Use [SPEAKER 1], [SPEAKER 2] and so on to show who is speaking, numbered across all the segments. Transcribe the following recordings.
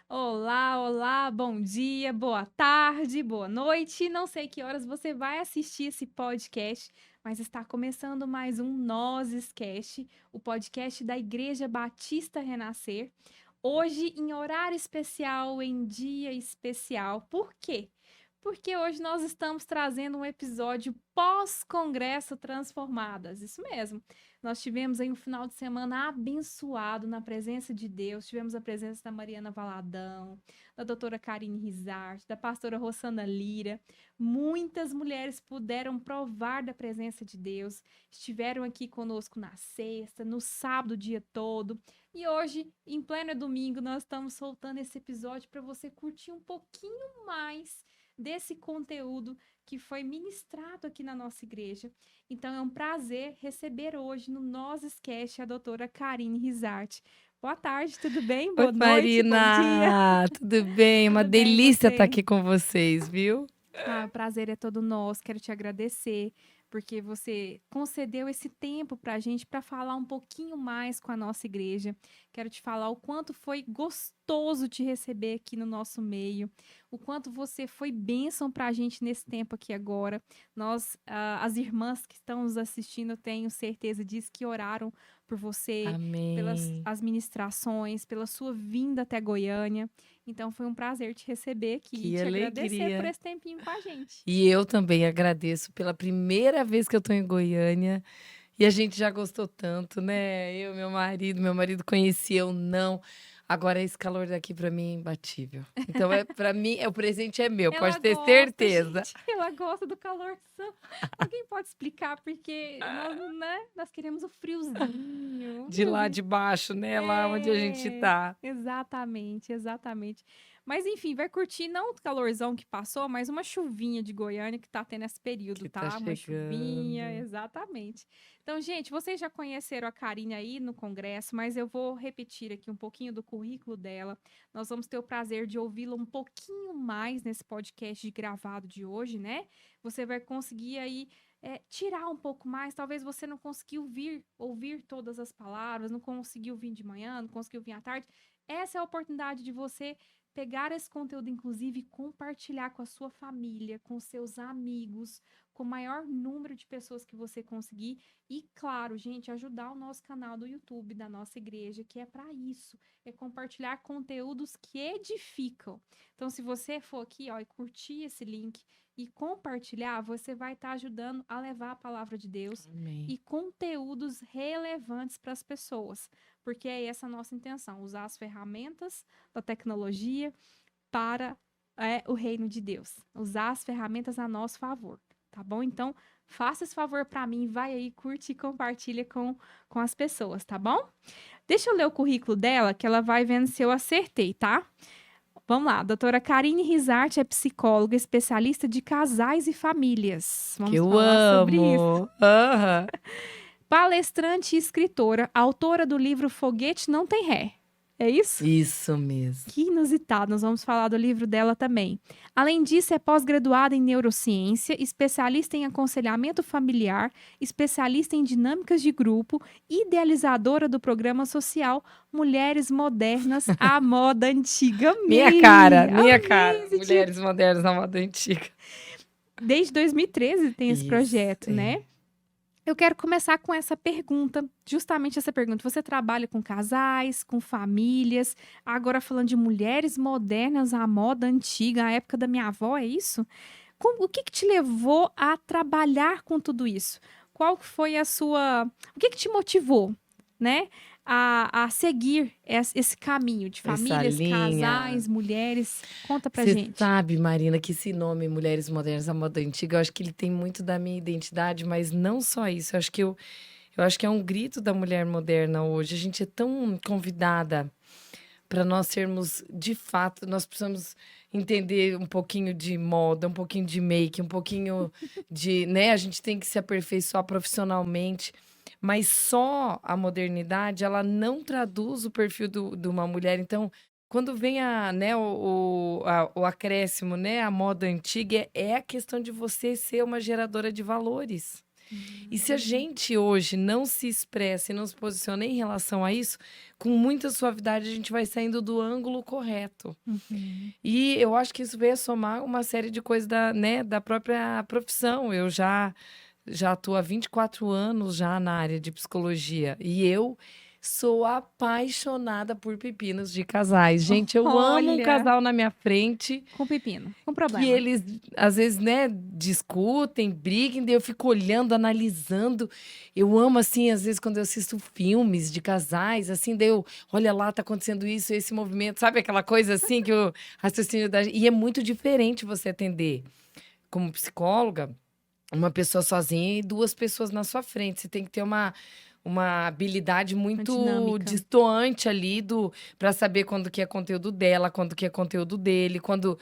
[SPEAKER 1] Olá, olá, bom dia, boa tarde, boa noite. Não sei que horas você vai assistir esse podcast, mas está começando mais um Nozescast, o podcast da Igreja Batista Renascer. Hoje em horário especial, em dia especial. Por quê? Porque hoje nós estamos trazendo um episódio pós-Congresso Transformadas. Isso mesmo. Nós tivemos aí um final de semana abençoado na presença de Deus. Tivemos a presença da Mariana Valadão, da doutora Karine Rizarte, da pastora Rossana Lira. Muitas mulheres puderam provar da presença de Deus. Estiveram aqui conosco na sexta, no sábado, o dia todo. E hoje, em pleno domingo, nós estamos soltando esse episódio para você curtir um pouquinho mais desse conteúdo que foi ministrado aqui na nossa igreja. Então é um prazer receber hoje no Nozescast a doutora Karine Rizarte. Boa tarde, tudo bem?
[SPEAKER 2] Oi,
[SPEAKER 1] Boa noite, bom dia.
[SPEAKER 2] Marina! Tudo bem? Uma
[SPEAKER 1] Tudo bem,
[SPEAKER 2] delícia estar
[SPEAKER 1] você?
[SPEAKER 2] aqui com vocês, viu?
[SPEAKER 1] O prazer é todo nosso. Quero te agradecer porque você concedeu esse tempo para a gente para falar um pouquinho mais com a nossa igreja. Quero te falar o quanto foi gostoso te receber aqui no nosso meio, o quanto você foi bênção para a gente nesse tempo aqui agora. As irmãs que estão nos assistindo, eu tenho certeza disso, que oraram por você, pelas
[SPEAKER 2] Amém.
[SPEAKER 1] as ministrações, pela sua vinda até Goiânia. Então foi um prazer te receber aqui e
[SPEAKER 2] Que
[SPEAKER 1] te agradecer por
[SPEAKER 2] alegria.
[SPEAKER 1] esse tempinho com a gente.
[SPEAKER 2] E eu também agradeço pela primeira vez que eu tô em Goiânia. E a gente já gostou tanto, né? Eu, meu marido conhecia, eu não. Agora esse calor daqui pra mim é imbatível. Então para mim, o presente é meu,
[SPEAKER 1] Ela
[SPEAKER 2] pode ter
[SPEAKER 1] gosta,
[SPEAKER 2] certeza.
[SPEAKER 1] gente, ela gosta do calorzão. Alguém pode explicar porque nós, né, nós queremos o friozinho, um
[SPEAKER 2] De lá
[SPEAKER 1] friozinho.
[SPEAKER 2] de baixo, né? Lá onde a gente
[SPEAKER 1] É,
[SPEAKER 2] tá.
[SPEAKER 1] exatamente, exatamente. Mas enfim, vai curtir não o calorzão que passou, mas uma chuvinha de Goiânia que tá tendo esse período,
[SPEAKER 2] Que tá
[SPEAKER 1] tá? Uma chuvinha,
[SPEAKER 2] chegando.
[SPEAKER 1] exatamente. Então, gente, vocês já conheceram a Karine aí no congresso, mas eu vou repetir aqui um pouquinho do currículo dela. Nós vamos ter o prazer de ouvi-la um pouquinho mais nesse podcast gravado de hoje, né? Você vai conseguir aí tirar um pouco mais. Talvez você não conseguiu ouvir todas as palavras, não conseguiu vir de manhã, não conseguiu vir à tarde. Essa é a oportunidade de você pegar esse conteúdo, inclusive, e compartilhar com a sua família, com seus amigos, com o maior número de pessoas que você conseguir. E, claro, gente, ajudar o nosso canal do YouTube, da nossa igreja, que é para isso, é compartilhar conteúdos que edificam. Então, se você for aqui, ó, e curtir esse link e compartilhar, você vai estar ajudando a levar a palavra de Deus
[SPEAKER 2] Amém.
[SPEAKER 1] e conteúdos relevantes para as pessoas, porque é essa a nossa intenção, usar as ferramentas da tecnologia para o reino de Deus, usar as ferramentas a nosso favor, tá bom? Então, faça esse favor para mim, vai aí, curte e compartilha com as pessoas, tá bom? Deixa eu ler o currículo dela, que ela vai vendo se eu acertei, tá? Vamos lá, a doutora Karine Rizarte é psicóloga, especialista de casais e famílias.
[SPEAKER 2] Que
[SPEAKER 1] Vamos
[SPEAKER 2] eu
[SPEAKER 1] falar sobre isso.
[SPEAKER 2] amo. Aham.
[SPEAKER 1] Palestrante e escritora, autora do livro Foguete Não Tem Ré. É isso?
[SPEAKER 2] Isso mesmo.
[SPEAKER 1] Que inusitado, nós vamos falar do livro dela também. Além disso, é pós-graduada em neurociência, especialista em aconselhamento familiar, especialista em dinâmicas de grupo, idealizadora do programa social Mulheres Modernas à Moda Antiga.
[SPEAKER 2] Minha
[SPEAKER 1] Amei!
[SPEAKER 2] cara, minha
[SPEAKER 1] Amei
[SPEAKER 2] cara.
[SPEAKER 1] esse título!
[SPEAKER 2] Mulheres modernas na moda antiga.
[SPEAKER 1] Desde 2013 tem esse
[SPEAKER 2] Isso,
[SPEAKER 1] projeto,
[SPEAKER 2] é.
[SPEAKER 1] né? Eu quero começar com essa pergunta, justamente essa pergunta. Você trabalha com casais, com famílias, agora falando de mulheres modernas à moda antiga, à época da minha avó, é isso? O que que te levou a trabalhar com tudo isso? Qual que foi a sua. O que que te motivou, né? A seguir esse caminho de
[SPEAKER 2] Essa
[SPEAKER 1] famílias,
[SPEAKER 2] linha.
[SPEAKER 1] casais, mulheres? Conta pra
[SPEAKER 2] Você
[SPEAKER 1] gente.
[SPEAKER 2] sabe, Marina, que esse nome Mulheres Modernas na Moda Antiga, eu acho que ele tem muito da minha identidade, mas não só isso. Eu acho que é um grito da mulher moderna hoje. A gente é tão convidada para nós sermos, de fato, nós precisamos entender um pouquinho de moda, um pouquinho de make, um pouquinho de, né? A gente tem que se aperfeiçoar profissionalmente, mas só a modernidade, ela não traduz o perfil de uma mulher. Então, quando vem né, o acréscimo, né, a moda antiga, é a questão de você ser uma geradora de valores. E se a gente hoje não se expressa e não se posiciona em relação a isso, com muita suavidade a gente vai saindo do ângulo correto.
[SPEAKER 1] Uhum.
[SPEAKER 2] E eu acho que isso veio a somar uma série de coisas da própria profissão. Eu já atuo há 24 anos já na área de psicologia. E eu sou apaixonada por pepinos de casais. Gente, eu amo um
[SPEAKER 1] Olha,
[SPEAKER 2] casal na minha frente
[SPEAKER 1] com pepino, com
[SPEAKER 2] que
[SPEAKER 1] problema.
[SPEAKER 2] eles, às vezes, né, discutem, briguem, daí eu fico olhando, analisando. Eu amo, assim, às vezes, quando eu assisto filmes de casais, assim, daí eu, olha lá, tá acontecendo isso, esse movimento, sabe aquela coisa assim que o raciocínio da... E é muito diferente você atender como psicóloga uma pessoa sozinha e duas pessoas na sua frente. Você tem que ter uma habilidade
[SPEAKER 1] Uma
[SPEAKER 2] muito
[SPEAKER 1] dinâmica.
[SPEAKER 2] distoante ali para saber quando que é conteúdo dela, quando que é conteúdo dele, quando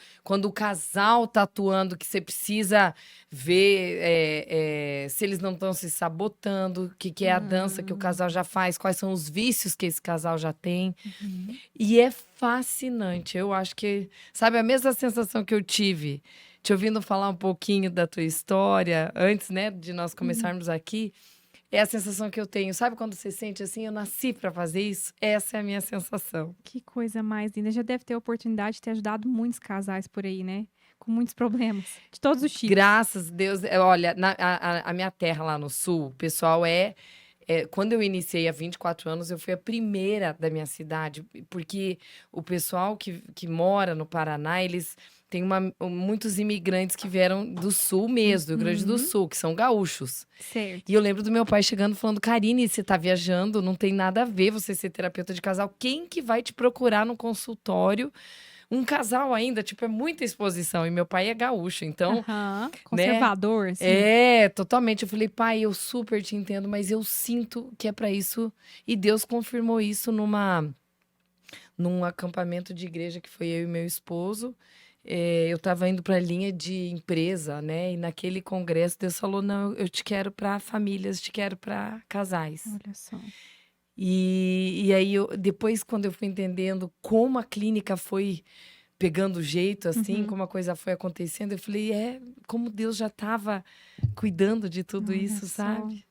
[SPEAKER 2] o casal tá atuando, que você precisa ver se eles não estão se sabotando, o que, que é a dança que o casal já faz, quais são os vícios que esse casal já tem.
[SPEAKER 1] Uhum.
[SPEAKER 2] E é fascinante. Eu acho que, sabe, a mesma sensação que eu tive te ouvindo falar um pouquinho da tua história, antes, né, de nós começarmos aqui, é a sensação que eu tenho. Sabe quando você sente assim, eu nasci para fazer isso? Essa é a minha sensação.
[SPEAKER 1] Que coisa mais linda. Já deve ter a oportunidade de ter ajudado muitos casais por aí, né? Com muitos problemas, de todos os tipos.
[SPEAKER 2] Graças a Deus. Olha, a minha terra lá no sul, o pessoal quando eu iniciei há 24 anos, eu fui a primeira da minha cidade, porque o pessoal que mora no Paraná, eles têm muitos imigrantes que vieram do sul mesmo, do Rio Grande do
[SPEAKER 1] Uhum.
[SPEAKER 2] Sul, que são gaúchos.
[SPEAKER 1] Certo.
[SPEAKER 2] E eu lembro do meu pai chegando falando, Karine, você tá viajando, não tem nada a ver você ser terapeuta de casal. Quem que vai te procurar no consultório? Um casal ainda, tipo, é muita exposição. E meu pai é gaúcho, então,
[SPEAKER 1] Aham.
[SPEAKER 2] né?
[SPEAKER 1] Conservador, assim.
[SPEAKER 2] É, totalmente. Eu falei, pai, eu super te entendo, mas eu sinto que é pra isso. E Deus confirmou isso num acampamento de igreja que foi eu e meu esposo. Eu tava indo pra linha de empresa, né? E naquele congresso, Deus falou: não, eu te quero pra famílias, te quero pra casais.
[SPEAKER 1] Olha só.
[SPEAKER 2] E aí, depois, quando eu fui entendendo como a clínica foi pegando jeito, assim,
[SPEAKER 1] Uhum.
[SPEAKER 2] como a coisa foi acontecendo, eu falei, como Deus já estava cuidando de tudo
[SPEAKER 1] Olha
[SPEAKER 2] isso,
[SPEAKER 1] só.
[SPEAKER 2] sabe?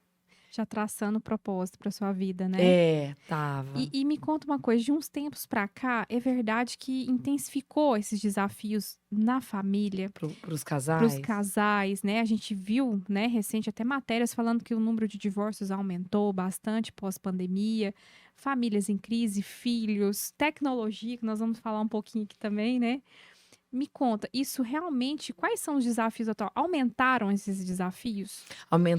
[SPEAKER 1] Já traçando o propósito para sua vida, né?
[SPEAKER 2] Tava.
[SPEAKER 1] E me conta uma coisa, de uns tempos pra cá, é verdade que intensificou esses desafios na família,
[SPEAKER 2] Pros
[SPEAKER 1] para os
[SPEAKER 2] casais.
[SPEAKER 1] casais, né? A gente viu, né, recente até matérias falando que o número de divórcios aumentou bastante pós-pandemia, famílias em crise, filhos, tecnologia, que nós vamos falar um pouquinho aqui também, né? Me conta, isso realmente, quais são os desafios atuais? Aumentaram esses desafios?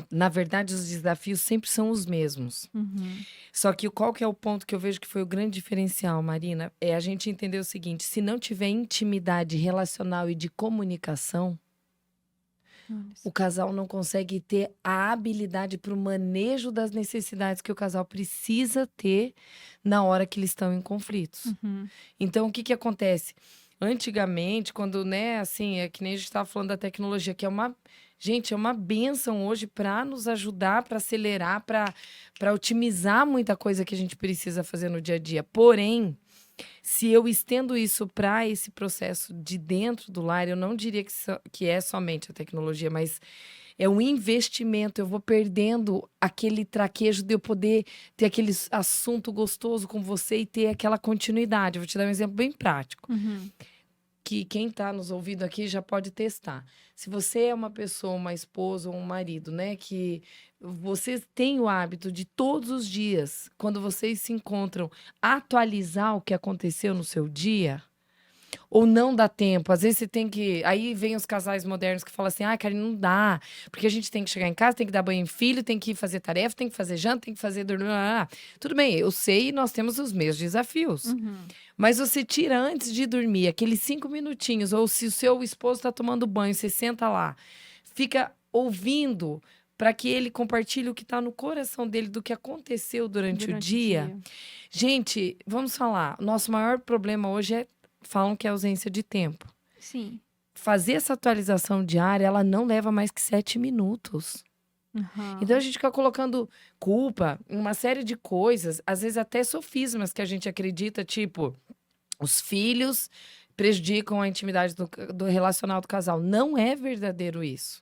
[SPEAKER 2] Na verdade, os desafios sempre são os mesmos.
[SPEAKER 1] Uhum.
[SPEAKER 2] Só que qual que é o ponto que eu vejo que foi o grande diferencial, Marina? É a gente entender o seguinte: se não tiver intimidade relacional e de comunicação,
[SPEAKER 1] Olha
[SPEAKER 2] o
[SPEAKER 1] só.
[SPEAKER 2] casal não consegue ter a habilidade para o manejo das necessidades que o casal precisa ter na hora que eles estão em conflitos.
[SPEAKER 1] Uhum.
[SPEAKER 2] Então, o que que acontece? Antigamente, quando, né, assim, é que nem a gente estava falando da tecnologia, que gente, é uma bênção hoje para nos ajudar, para acelerar, para otimizar muita coisa que a gente precisa fazer no dia a dia. Porém, se eu estendo isso para esse processo de dentro do lar, eu não diria que é somente a tecnologia, mas é um investimento. Eu vou perdendo aquele traquejo de eu poder ter aquele assunto gostoso com você e ter aquela continuidade. Eu vou te dar um exemplo bem prático,
[SPEAKER 1] Uhum.
[SPEAKER 2] que quem está nos ouvindo aqui já pode testar. Se você é uma pessoa, uma esposa ou um marido, né, que você tem o hábito de todos os dias, quando vocês se encontram, atualizar o que aconteceu no seu dia, ou não dá tempo. Às vezes você tem que. Aí vem os casais modernos que falam assim: ah, Karine, não dá. Porque a gente tem que chegar em casa, tem que dar banho em filho, tem que fazer tarefa, tem que fazer janta, tem que fazer. Tudo bem, eu sei, nós temos os mesmos desafios.
[SPEAKER 1] Uhum.
[SPEAKER 2] Mas você tira antes de dormir aqueles 5 minutinhos, ou se o seu esposo está tomando banho, você senta lá, fica ouvindo para que ele compartilhe o que está no coração dele do que aconteceu durante o dia. Gente, vamos falar. Nosso maior problema hoje falam que é ausência de tempo.
[SPEAKER 1] Sim.
[SPEAKER 2] Fazer essa atualização diária, ela não leva mais que 7 minutos.
[SPEAKER 1] Aham.
[SPEAKER 2] Então a gente fica colocando culpa em uma série de coisas, às vezes até sofismas que a gente acredita, tipo, os filhos prejudicam a intimidade do relacional do casal. Não é verdadeiro isso.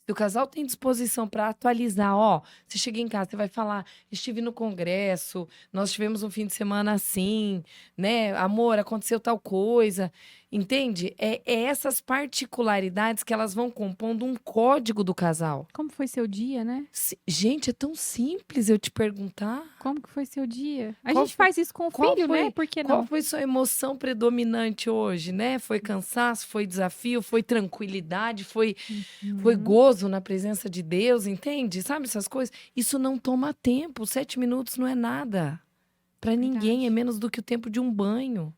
[SPEAKER 2] Se o casal tem disposição para atualizar, ó, você chega em casa, você vai falar, estive no congresso, nós tivemos um fim de semana assim, né? Amor, aconteceu tal coisa. Entende? É essas particularidades que elas vão compondo um código do casal.
[SPEAKER 1] Como foi seu dia, né?
[SPEAKER 2] Gente, é tão simples eu te perguntar.
[SPEAKER 1] Como que foi seu dia? A
[SPEAKER 2] Qual
[SPEAKER 1] gente
[SPEAKER 2] foi,
[SPEAKER 1] faz isso com o
[SPEAKER 2] qual
[SPEAKER 1] filho, né?
[SPEAKER 2] foi,
[SPEAKER 1] Por que
[SPEAKER 2] qual
[SPEAKER 1] não?
[SPEAKER 2] foi sua emoção predominante hoje, né? Foi cansaço, foi desafio, foi tranquilidade, foi
[SPEAKER 1] Uhum,
[SPEAKER 2] gozo na presença de Deus, entende? Sabe essas coisas? Isso não toma tempo. 7 minutos não é nada. Para ninguém, é
[SPEAKER 1] verdade,
[SPEAKER 2] menos do que o tempo de um banho.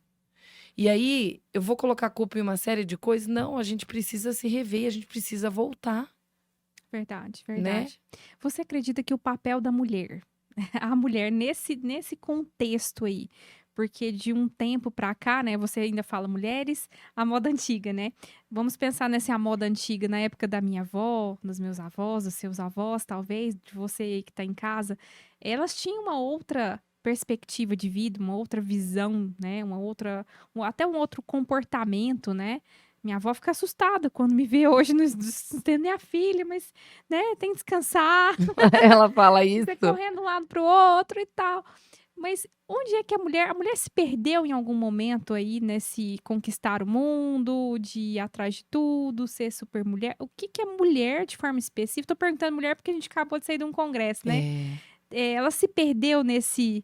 [SPEAKER 2] E aí, eu vou colocar a culpa em uma série de coisas? Não, a gente precisa se rever, a gente precisa voltar,
[SPEAKER 1] verdade,
[SPEAKER 2] né?
[SPEAKER 1] verdade. Você acredita que o papel da mulher, a mulher nesse contexto aí, porque de um tempo pra cá, né, você ainda fala mulheres, a moda antiga, né? Vamos pensar nessa moda antiga, na época da minha avó, dos meus avós, dos seus avós, talvez, de você aí que tá em casa, elas tinham uma outra perspectiva de vida, uma outra visão, né, até um outro comportamento, né? Minha avó fica assustada quando me vê hoje não tendo minha filha, mas, né, tem que descansar,
[SPEAKER 2] Ela fala isso.
[SPEAKER 1] você correndo de um lado para o outro e tal. Mas onde é que a mulher se perdeu em algum momento aí nesse conquistar o mundo, de ir atrás de tudo, ser super mulher? O que que é mulher de forma específica? Tô perguntando mulher porque a gente acabou de sair de um congresso, né?
[SPEAKER 2] É.
[SPEAKER 1] Ela se perdeu nesse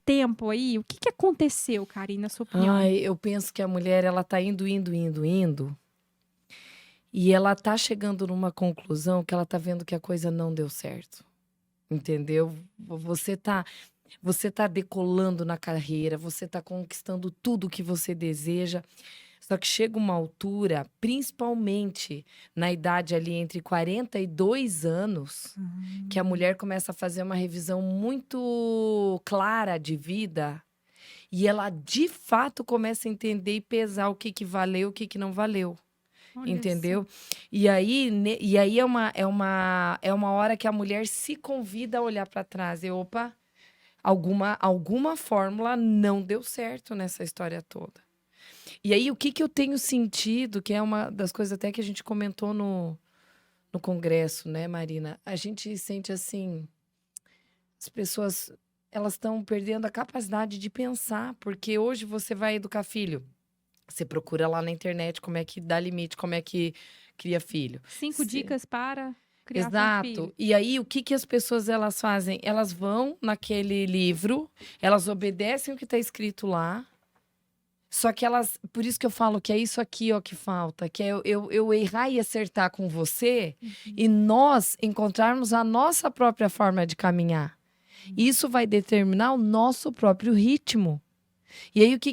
[SPEAKER 1] tempo aí? O que que aconteceu, Karine, na sua opinião?
[SPEAKER 2] Ai, eu penso que a mulher, ela tá indo, indo. E ela tá chegando numa conclusão que ela tá vendo que a coisa não deu certo. Entendeu? Você tá decolando na carreira, você tá conquistando tudo que você deseja. Só que chega uma altura, principalmente na idade ali entre 42 anos, que a mulher começa a fazer uma revisão muito clara de vida e ela de fato começa a entender e pesar o que que valeu, o que que não valeu.
[SPEAKER 1] Olha só.
[SPEAKER 2] Entendeu? E aí é uma hora que a mulher se convida a olhar para trás. E, opa, alguma fórmula não deu certo nessa história toda. E aí, o que que eu tenho sentido, que é uma das coisas até que a gente comentou no congresso, né, Marina? A gente sente assim, as pessoas, elas estão perdendo a capacidade de pensar, porque hoje você vai educar filho. Você procura lá na internet como é que dá limite, como é que cria filho.
[SPEAKER 1] 5
[SPEAKER 2] Cê-
[SPEAKER 1] dicas para criar seu filho.
[SPEAKER 2] Exato. E aí, o que que as pessoas elas fazem? Elas vão naquele livro, elas obedecem o que está escrito lá. Só que elas, por isso que eu falo que é isso aqui, ó, que falta, que é eu errar e acertar com você e nós encontrarmos a nossa própria forma de caminhar. Isso vai determinar o nosso próprio ritmo. E aí, o que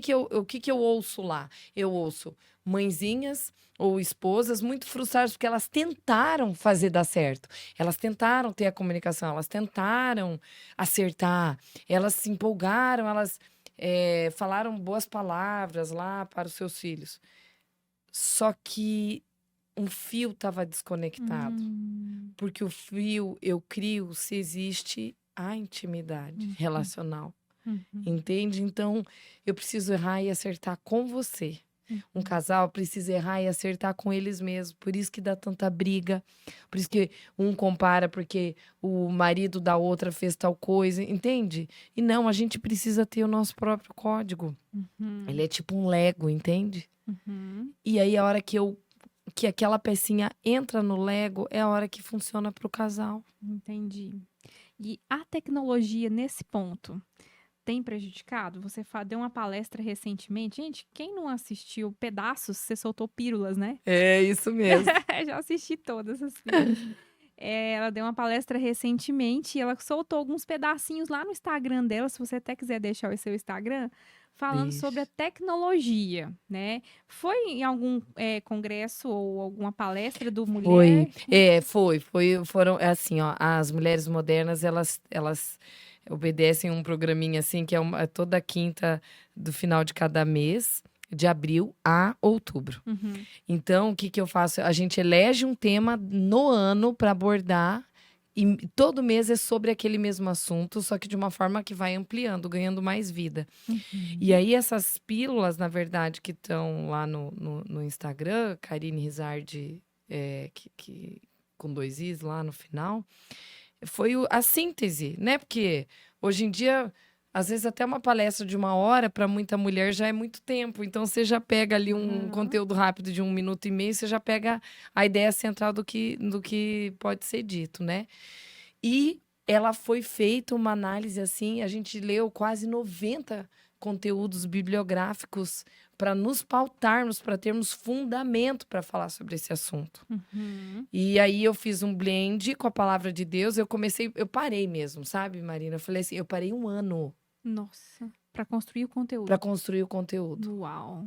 [SPEAKER 2] que eu ouço lá? Eu ouço mãezinhas ou esposas muito frustradas porque elas tentaram fazer dar certo. Elas tentaram ter a comunicação, elas tentaram acertar, elas se empolgaram, elas falaram boas palavras lá para os seus filhos. Só que um fio estava desconectado.
[SPEAKER 1] Hum,
[SPEAKER 2] Porque o fio eu crio se existe a intimidade
[SPEAKER 1] uhum,
[SPEAKER 2] relacional.
[SPEAKER 1] uhum,
[SPEAKER 2] Entende? Então, eu preciso errar e acertar com você. Um
[SPEAKER 1] uhum.
[SPEAKER 2] casal precisa errar e acertar com eles mesmos. Por isso que dá tanta briga. Por isso que um compara porque o marido da outra fez tal coisa, entende? E não, a gente precisa ter o nosso próprio código. Ele
[SPEAKER 1] Uhum,
[SPEAKER 2] é tipo um Lego, entende?
[SPEAKER 1] uhum,
[SPEAKER 2] E aí a hora que aquela pecinha entra no Lego é a hora que funciona pro casal.
[SPEAKER 1] entendi. E a tecnologia nesse ponto tem prejudicado? Você deu uma palestra recentemente. Gente, quem não assistiu Pedaços, você soltou pílulas, né?
[SPEAKER 2] É isso mesmo.
[SPEAKER 1] Já assisti todas as pílulas. Ela deu uma palestra recentemente e ela soltou alguns pedacinhos lá no Instagram dela, se você até quiser deixar o seu Instagram, falando sobre a
[SPEAKER 2] Deixa.
[SPEAKER 1] tecnologia, né? Foi em algum congresso ou alguma palestra do
[SPEAKER 2] Foi,
[SPEAKER 1] Mulher?
[SPEAKER 2] foram, é assim, ó, as mulheres modernas, elas obedecem um programinha assim, que é toda quinta do final de cada mês, de abril a outubro.
[SPEAKER 1] Uhum.
[SPEAKER 2] Então, o que que eu faço? A gente elege um tema no ano para abordar e todo mês é sobre aquele mesmo assunto, só que de uma forma que vai ampliando, ganhando mais vida. E
[SPEAKER 1] Uhum.
[SPEAKER 2] aí, essas pílulas, na verdade, que estão lá no Instagram, Karine Rizardi, que com 2 Is lá no final, foi a síntese, né? Porque hoje em dia, às vezes até uma palestra de 1 hora, para muita mulher já é muito tempo. Então, você já pega ali um conteúdo rápido de 1 minuto e meio, você já pega a ideia central do que pode ser dito, né? E ela foi feita uma análise assim, a gente leu quase 90 conteúdos bibliográficos para nos pautarmos, para termos fundamento para falar sobre esse assunto. E aí eu fiz um blend com a palavra de Deus, eu parei mesmo, sabe, Marina? Eu falei assim, eu parei 1 ano
[SPEAKER 1] Nossa, para construir o conteúdo.
[SPEAKER 2] para construir o conteúdo.
[SPEAKER 1] Uau.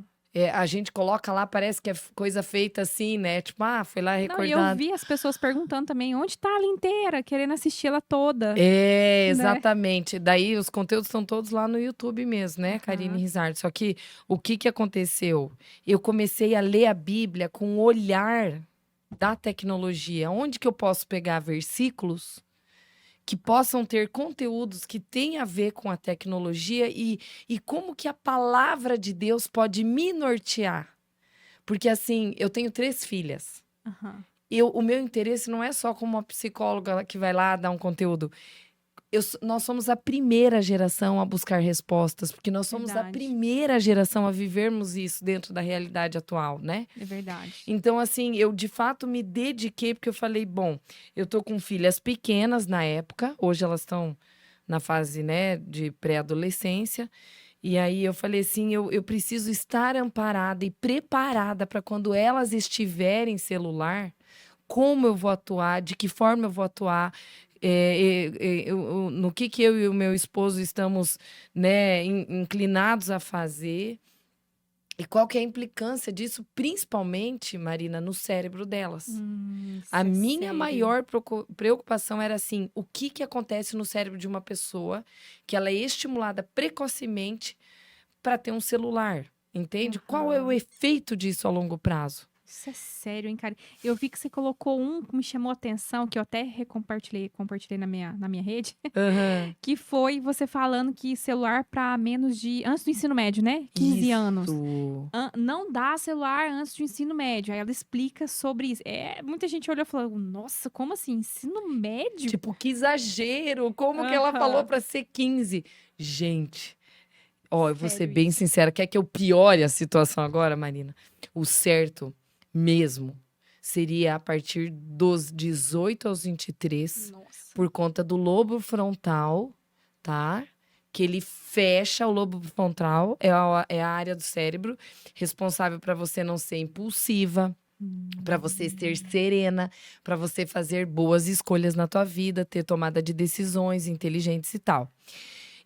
[SPEAKER 2] A gente coloca lá, parece que é coisa feita assim, né? Tipo, foi lá
[SPEAKER 1] Não, e
[SPEAKER 2] recordado.
[SPEAKER 1] eu vi as pessoas perguntando também, onde tá ela inteira, querendo assistir ela toda.
[SPEAKER 2] Exatamente. Daí os conteúdos estão todos lá no YouTube mesmo, né, Karine Rizardo? Só que o que aconteceu? Eu comecei a ler a Bíblia com o olhar da tecnologia. Onde que eu posso pegar versículos que possam ter conteúdos que têm a ver com a tecnologia e como que a palavra de Deus pode me nortear? Porque assim, eu tenho 3 filhas. O meu interesse não é só como uma psicóloga que vai lá dar um conteúdo. Nós somos a primeira geração a buscar respostas, porque nós somos a primeira geração a vivermos isso dentro da realidade atual, né?
[SPEAKER 1] É verdade.
[SPEAKER 2] Então, assim, eu de fato me dediquei, porque eu falei, bom, eu tô com filhas pequenas na época, hoje elas estão na fase, né, de pré-adolescência. E aí eu falei assim, eu preciso estar amparada e preparada para quando elas estiverem celular, como eu vou atuar, de que forma eu vou atuar, no que eu e o meu esposo estamos, né, inclinados a fazer. E qual que é a implicância disso, principalmente, Marina, no cérebro delas? A minha maior preocupação era assim, o que acontece no cérebro de uma pessoa que ela é estimulada precocemente para ter um celular, entende? Qual é o efeito disso a longo prazo?
[SPEAKER 1] Isso é sério, hein, cara? Eu vi que você colocou um que me chamou a atenção, que eu até compartilhei na minha rede, que foi você falando que celular para antes do ensino médio, né? 15 anos. Não dá celular antes do ensino médio. Aí ela explica sobre isso. Muita gente olhou e falou, nossa, como assim? Ensino médio?
[SPEAKER 2] Tipo, que exagero! Como que ela falou para ser 15? Gente, eu vou ser bem sincera. Quer que eu piore a situação agora, Marina? O certo mesmo seria a partir dos 18 aos 23, por conta do lobo frontal, tá? Que ele fecha o lobo frontal, é a área do cérebro responsável para você não ser impulsiva, para você ser serena, para você fazer boas escolhas na tua vida, ter tomada de decisões inteligentes e tal.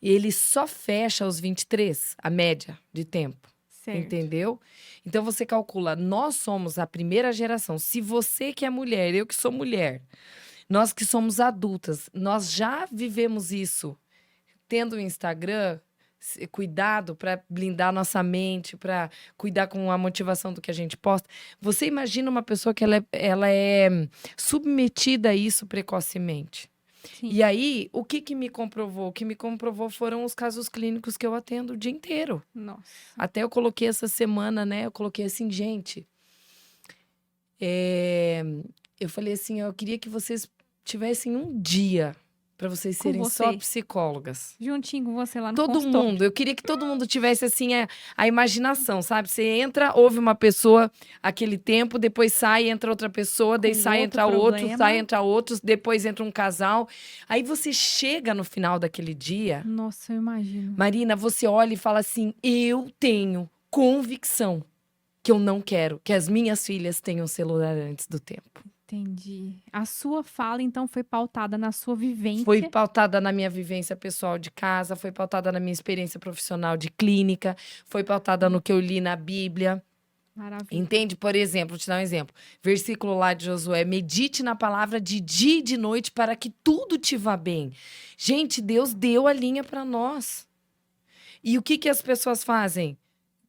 [SPEAKER 2] E ele só fecha aos 23, a média de tempo. Entendeu? Então, você calcula, nós somos a primeira geração. Se você que é mulher, eu que sou mulher, nós que somos adultas, nós já vivemos isso. Tendo o Instagram, cuidado para blindar nossa mente, para cuidar com a motivação do que a gente posta. Você imagina uma pessoa que ela é submetida a isso precocemente. Sim. E aí, o que me comprovou? O que me comprovou foram os casos clínicos que eu atendo o dia inteiro.
[SPEAKER 1] Nossa.
[SPEAKER 2] Até eu coloquei essa semana, né? Eu coloquei assim, gente. Eu falei assim, eu queria que vocês tivessem um dia para vocês serem só psicólogas.
[SPEAKER 1] Juntinho com você lá no
[SPEAKER 2] todo
[SPEAKER 1] consultório.
[SPEAKER 2] mundo. Eu queria que todo mundo tivesse, assim, a imaginação, sabe? Você entra, ouve uma pessoa aquele tempo, depois sai, entra outra pessoa, daí sai, entra outro, sai, entra outros, depois entra um casal. Aí você chega no final daquele dia...
[SPEAKER 1] Nossa, eu imagino.
[SPEAKER 2] Marina, você olha e fala assim, eu tenho convicção que eu não quero que as minhas filhas tenham celular antes do tempo.
[SPEAKER 1] Entendi. A sua fala, então, foi pautada na sua vivência?
[SPEAKER 2] Foi pautada na minha vivência pessoal de casa, foi pautada na minha experiência profissional de clínica, foi pautada no que eu li na Bíblia.
[SPEAKER 1] Maravilha.
[SPEAKER 2] Entende? Por exemplo, vou te dar um exemplo. Versículo lá de Josué, medite na palavra de dia e de noite para que tudo te vá bem. Gente, Deus deu a linha para nós. E o que as pessoas fazem?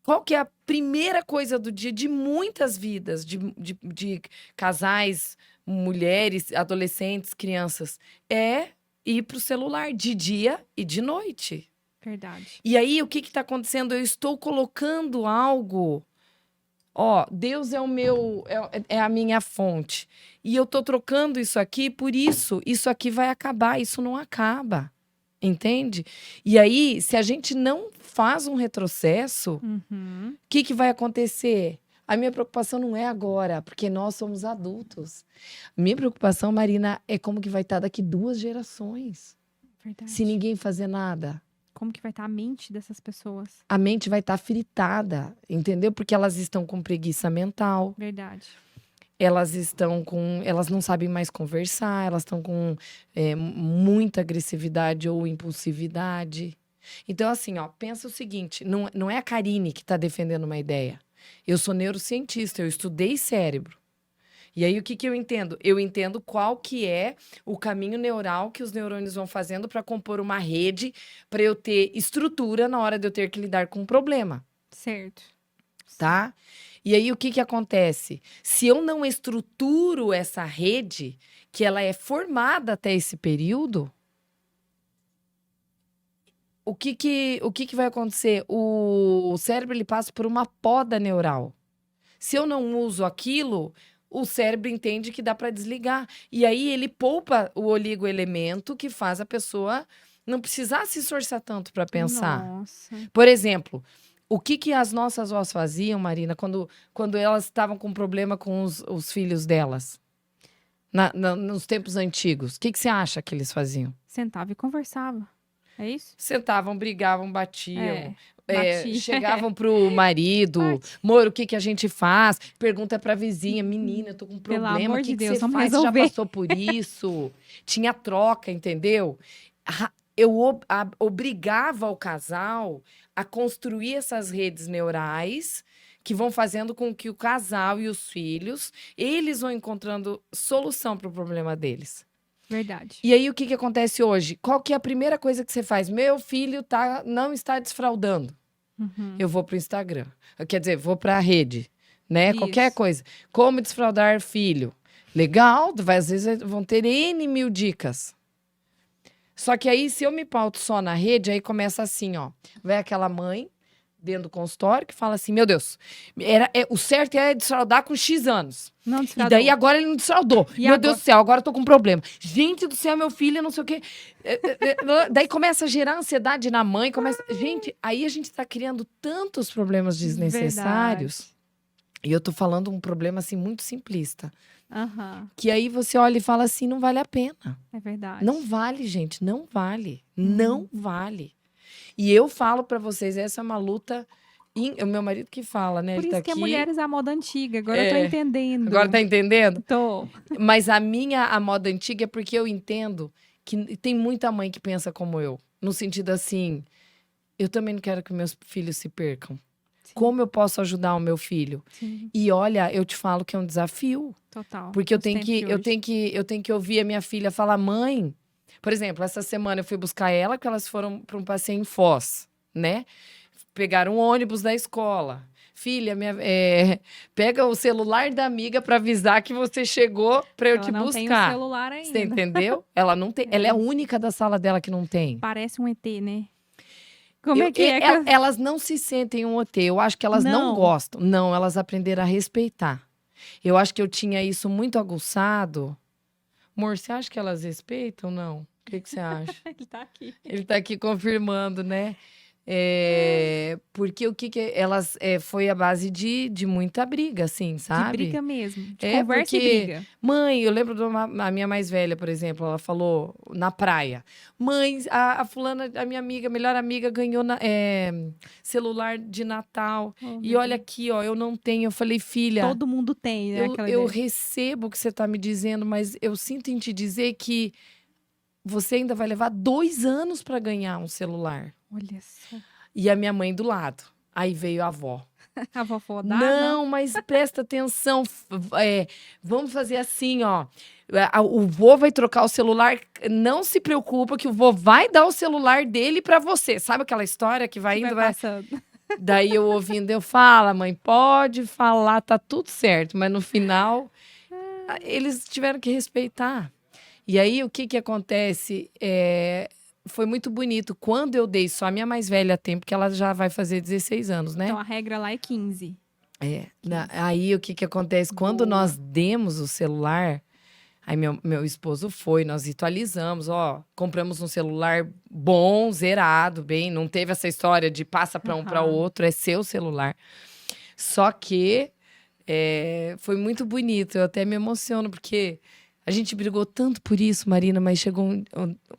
[SPEAKER 2] Qual que é a primeira coisa do dia de muitas vidas, de casais, mulheres, adolescentes, crianças? É ir pro celular de dia e de noite.
[SPEAKER 1] Verdade.
[SPEAKER 2] E aí, o que está acontecendo? Eu estou colocando algo Ó, Deus é o meu, é a minha fonte. E eu tô trocando isso aqui por isso aqui vai acabar, isso não acaba. Entende? E aí, se a gente não faz um retrocesso,
[SPEAKER 1] Uhum.
[SPEAKER 2] o que vai acontecer? A minha preocupação não é agora, porque nós somos adultos. Minha preocupação, Marina, é como que vai estar daqui 2 gerações,
[SPEAKER 1] Verdade.
[SPEAKER 2] se ninguém fazer nada.
[SPEAKER 1] Como que vai estar a mente dessas pessoas?
[SPEAKER 2] A mente vai estar fritada, entendeu? Porque elas estão com preguiça mental.
[SPEAKER 1] Verdade.
[SPEAKER 2] Elas não sabem mais conversar, elas estão com muita agressividade ou impulsividade. Então, assim, ó, pensa o seguinte: não é a Karine que está defendendo uma ideia. Eu sou neurocientista, eu estudei cérebro. E aí, o que eu entendo? Eu entendo qual que é o caminho neural que os neurônios vão fazendo para compor uma rede, para eu ter estrutura na hora de eu ter que lidar com um problema.
[SPEAKER 1] Certo.
[SPEAKER 2] Tá? E aí, o que acontece? Se eu não estruturo essa rede, que ela é formada até esse período, o que vai acontecer? O cérebro ele passa por uma poda neural. Se eu não uso aquilo, o cérebro entende que dá para desligar. E aí ele poupa o oligoelemento que faz a pessoa não precisar se esforçar tanto para pensar.
[SPEAKER 1] Nossa.
[SPEAKER 2] Por exemplo, o que as nossas avós faziam, Marina, quando elas estavam com problema com os filhos delas? Nos tempos antigos. O que você acha que eles faziam?
[SPEAKER 1] Sentava e conversava. É isso?
[SPEAKER 2] Sentavam, brigavam, batiam.
[SPEAKER 1] Batia.
[SPEAKER 2] Chegavam pro marido, amor, o que a gente faz? Pergunta pra vizinha, menina, eu tô com um
[SPEAKER 1] Pelo
[SPEAKER 2] problema,
[SPEAKER 1] amor
[SPEAKER 2] o
[SPEAKER 1] de
[SPEAKER 2] que
[SPEAKER 1] Deus,
[SPEAKER 2] você
[SPEAKER 1] vamos
[SPEAKER 2] faz? Você já
[SPEAKER 1] resolver.
[SPEAKER 2] passou por isso? Tinha troca, entendeu? Eu obrigava o casal a construir essas redes neurais que vão fazendo com que o casal e os filhos, eles vão encontrando solução para o problema deles.
[SPEAKER 1] Verdade.
[SPEAKER 2] E aí, o que acontece hoje? Qual que é a primeira coisa que você faz? Meu filho não está desfraldando.
[SPEAKER 1] Uhum.
[SPEAKER 2] Eu vou pro Instagram. Quer dizer, vou para a rede, né?
[SPEAKER 1] Isso.
[SPEAKER 2] Qualquer coisa. Como desfraldar filho. Legal, às vezes vão ter N mil dicas. Só que aí, se eu me pauto só na rede, aí começa assim, ó. Vai aquela mãe dentro do consultório que fala assim, meu Deus, o certo é desfraldar com X anos.
[SPEAKER 1] Não
[SPEAKER 2] E
[SPEAKER 1] desfradou.
[SPEAKER 2] daí agora ele não desfraldou.
[SPEAKER 1] E
[SPEAKER 2] Meu
[SPEAKER 1] agora?
[SPEAKER 2] Deus do céu, agora eu tô com um problema. Gente do céu, meu filho, não sei o quê. Daí começa a gerar ansiedade na mãe. Gente, aí a gente tá criando tantos problemas desnecessários.
[SPEAKER 1] Verdade.
[SPEAKER 2] E eu tô falando um problema, assim, muito simplista.
[SPEAKER 1] Aham.
[SPEAKER 2] Que aí você olha e fala assim, não vale a pena.
[SPEAKER 1] É verdade.
[SPEAKER 2] Não vale, gente, não vale. Não vale. E eu falo pra vocês, essa é uma luta... O meu marido que fala, né?
[SPEAKER 1] Por
[SPEAKER 2] Ele
[SPEAKER 1] isso
[SPEAKER 2] tá
[SPEAKER 1] que é
[SPEAKER 2] aqui.
[SPEAKER 1] mulheres à moda antiga. Agora eu tô entendendo.
[SPEAKER 2] Agora tá entendendo?
[SPEAKER 1] Tô.
[SPEAKER 2] Mas a moda antiga é porque eu entendo que tem muita mãe que pensa como eu. No sentido assim, eu também não quero que meus filhos se percam.
[SPEAKER 1] Sim.
[SPEAKER 2] Como eu posso ajudar o meu filho?
[SPEAKER 1] Sim.
[SPEAKER 2] E olha, eu te falo que é um desafio.
[SPEAKER 1] Total.
[SPEAKER 2] Porque eu tenho que ouvir a minha filha falar, mãe. Por exemplo, essa semana eu fui buscar ela, porque elas foram para um passeio em Foz, né? Pegaram um ônibus da escola. Filha, pega o celular da amiga para avisar que você chegou para eu te buscar.
[SPEAKER 1] Ela não tem o celular ainda.
[SPEAKER 2] Você entendeu? Ela não tem. Ela é a única da sala dela que não tem.
[SPEAKER 1] Parece um ET, né? Como é que é?
[SPEAKER 2] Elas não se sentem um OT. Eu acho que elas não gostam. Não, elas aprenderam a respeitar. Eu acho que eu tinha isso muito aguçado. Amor, você acha que elas respeitam ou não? O que você acha?
[SPEAKER 1] Ele tá aqui.
[SPEAKER 2] Ele tá aqui confirmando, né? Porque elas foi a base de muita briga, assim, sabe?
[SPEAKER 1] De briga mesmo. De conversa e briga.
[SPEAKER 2] Mãe, eu lembro a minha mais velha, por exemplo, ela falou na praia. Mãe, a fulana, a minha amiga, melhor amiga, ganhou celular de Natal. E olha aqui, ó, eu não tenho. Eu falei, filha.
[SPEAKER 1] Todo mundo tem, né?
[SPEAKER 2] Eu recebo o que você tá me dizendo, mas eu sinto em te dizer que você ainda vai levar 2 anos para ganhar um celular.
[SPEAKER 1] Olha só.
[SPEAKER 2] E a minha mãe do lado. Aí veio a avó.
[SPEAKER 1] A vovó dá?
[SPEAKER 2] Não, mas presta atenção. Vamos fazer assim, ó. O vô vai trocar o celular. Não se preocupa que o vô vai dar o celular dele para você. Sabe aquela história que vai indo, vai
[SPEAKER 1] passando.
[SPEAKER 2] Daí eu ouvindo, eu falo, mãe, pode falar, tá tudo certo. Mas no final, eles tiveram que respeitar. E aí, o que acontece? Foi muito bonito. Quando eu dei só a minha mais velha tempo, que ela já vai fazer 16 anos, né?
[SPEAKER 1] Então, a regra lá é 15.
[SPEAKER 2] Aí o que que acontece? Quando
[SPEAKER 1] Boa.
[SPEAKER 2] nós demos o celular, aí meu esposo foi, nós atualizamos, ó, compramos um celular bom, zerado, bem, não teve essa história de passa para um para
[SPEAKER 1] Aham.
[SPEAKER 2] outro, é seu celular. Só que foi muito bonito, eu até me emociono, porque a gente brigou tanto por isso, Marina, mas chegou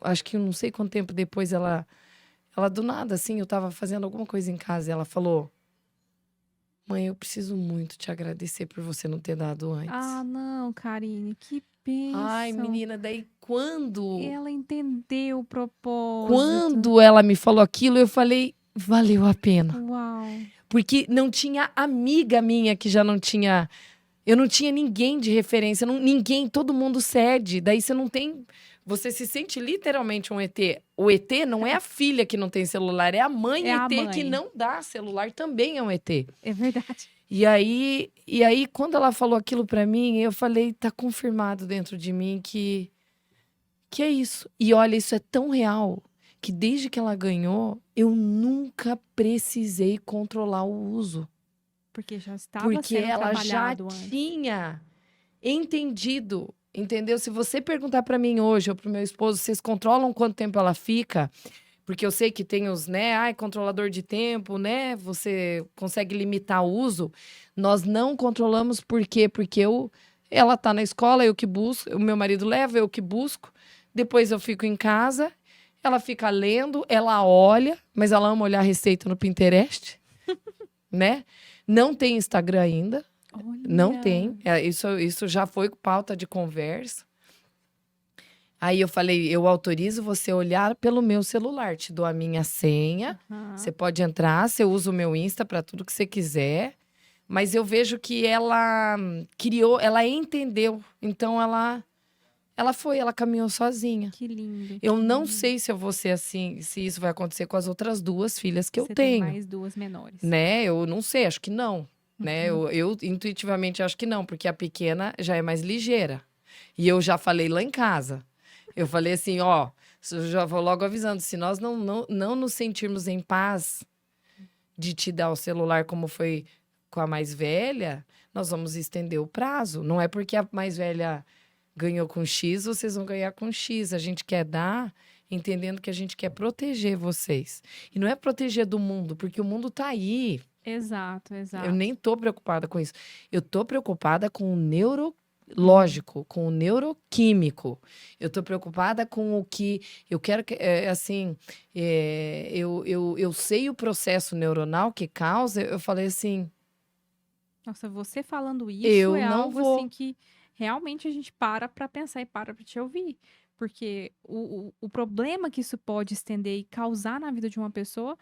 [SPEAKER 2] acho que eu não sei quanto tempo depois ela do nada, assim, eu tava fazendo alguma coisa em casa e ela falou: Mãe, eu preciso muito te agradecer por você não ter dado antes.
[SPEAKER 1] Ah, não, Karine, que
[SPEAKER 2] Ai,
[SPEAKER 1] bênção.
[SPEAKER 2] menina, daí quando
[SPEAKER 1] Ela entendeu o propósito.
[SPEAKER 2] quando ela me falou aquilo, eu falei, valeu a pena.
[SPEAKER 1] Uau.
[SPEAKER 2] Porque não tinha amiga minha que já não tinha. Eu não tinha ninguém de referência, ninguém, todo mundo cede. Daí você não tem. Você se sente literalmente um ET. O ET não é a filha que não tem celular, é a mãe
[SPEAKER 1] É a
[SPEAKER 2] ET que
[SPEAKER 1] mãe.
[SPEAKER 2] não dá celular, também é um ET.
[SPEAKER 1] É verdade.
[SPEAKER 2] E aí, quando ela falou aquilo pra mim, eu falei, tá confirmado dentro de mim que é isso. E olha, isso é tão real que desde que ela ganhou, eu nunca precisei controlar o uso.
[SPEAKER 1] Porque já estava
[SPEAKER 2] Porque
[SPEAKER 1] sendo
[SPEAKER 2] ela já
[SPEAKER 1] trabalhado antes.
[SPEAKER 2] tinha entendido, entendeu? Se você perguntar pra mim hoje ou pro meu esposo, vocês controlam quanto tempo ela fica? Porque eu sei que tem os, né, controlador de tempo, né? Você consegue limitar o uso. Nós não controlamos por quê? Porque ela tá na escola, eu que busco, o meu marido leva, eu que busco. Depois eu fico em casa, ela fica lendo, ela olha, mas ela ama olhar receita no Pinterest, né? Não tem Instagram ainda, não tem.
[SPEAKER 1] Olha,
[SPEAKER 2] Isso já foi pauta de conversa. Aí eu falei, eu autorizo você a olhar pelo meu celular, te dou a minha senha, você
[SPEAKER 1] aham,
[SPEAKER 2] pode entrar, você usa o meu Insta para tudo que você quiser, mas eu vejo que ela criou, ela entendeu, então ela caminhou sozinha.
[SPEAKER 1] que lindo,
[SPEAKER 2] Eu
[SPEAKER 1] que
[SPEAKER 2] não
[SPEAKER 1] lindo.
[SPEAKER 2] sei se eu vou ser assim, se isso vai acontecer com as outras duas filhas que eu
[SPEAKER 1] Você tem
[SPEAKER 2] tenho,
[SPEAKER 1] mais duas menores.
[SPEAKER 2] né? Eu não sei, acho que não, né?
[SPEAKER 1] Uhum.
[SPEAKER 2] Eu intuitivamente acho que não, porque a pequena já é mais ligeira. E eu já falei lá em casa. Eu falei assim, ó, eu já vou logo avisando, se nós não nos sentirmos em paz de te dar o celular como foi com a mais velha, nós vamos estender o prazo. Não é porque a mais velha ganhou com X, vocês vão ganhar com X. A gente quer dar, entendendo que a gente quer proteger vocês. E não é proteger do mundo, porque o mundo tá aí.
[SPEAKER 1] Exato,
[SPEAKER 2] Eu
[SPEAKER 1] exato.
[SPEAKER 2] nem tô preocupada com isso. Eu tô preocupada com o
[SPEAKER 1] Uhum.
[SPEAKER 2] neurológico, com o neuroquímico. Eu tô preocupada com o que eu quero que, assim, eu sei o processo neuronal que causa. Eu falei assim,
[SPEAKER 1] Nossa, você falando isso
[SPEAKER 2] eu
[SPEAKER 1] é
[SPEAKER 2] não
[SPEAKER 1] algo assim
[SPEAKER 2] vou.
[SPEAKER 1] que realmente a gente para pensar e para pra te ouvir. Porque o problema que isso pode estender e causar na vida de uma pessoa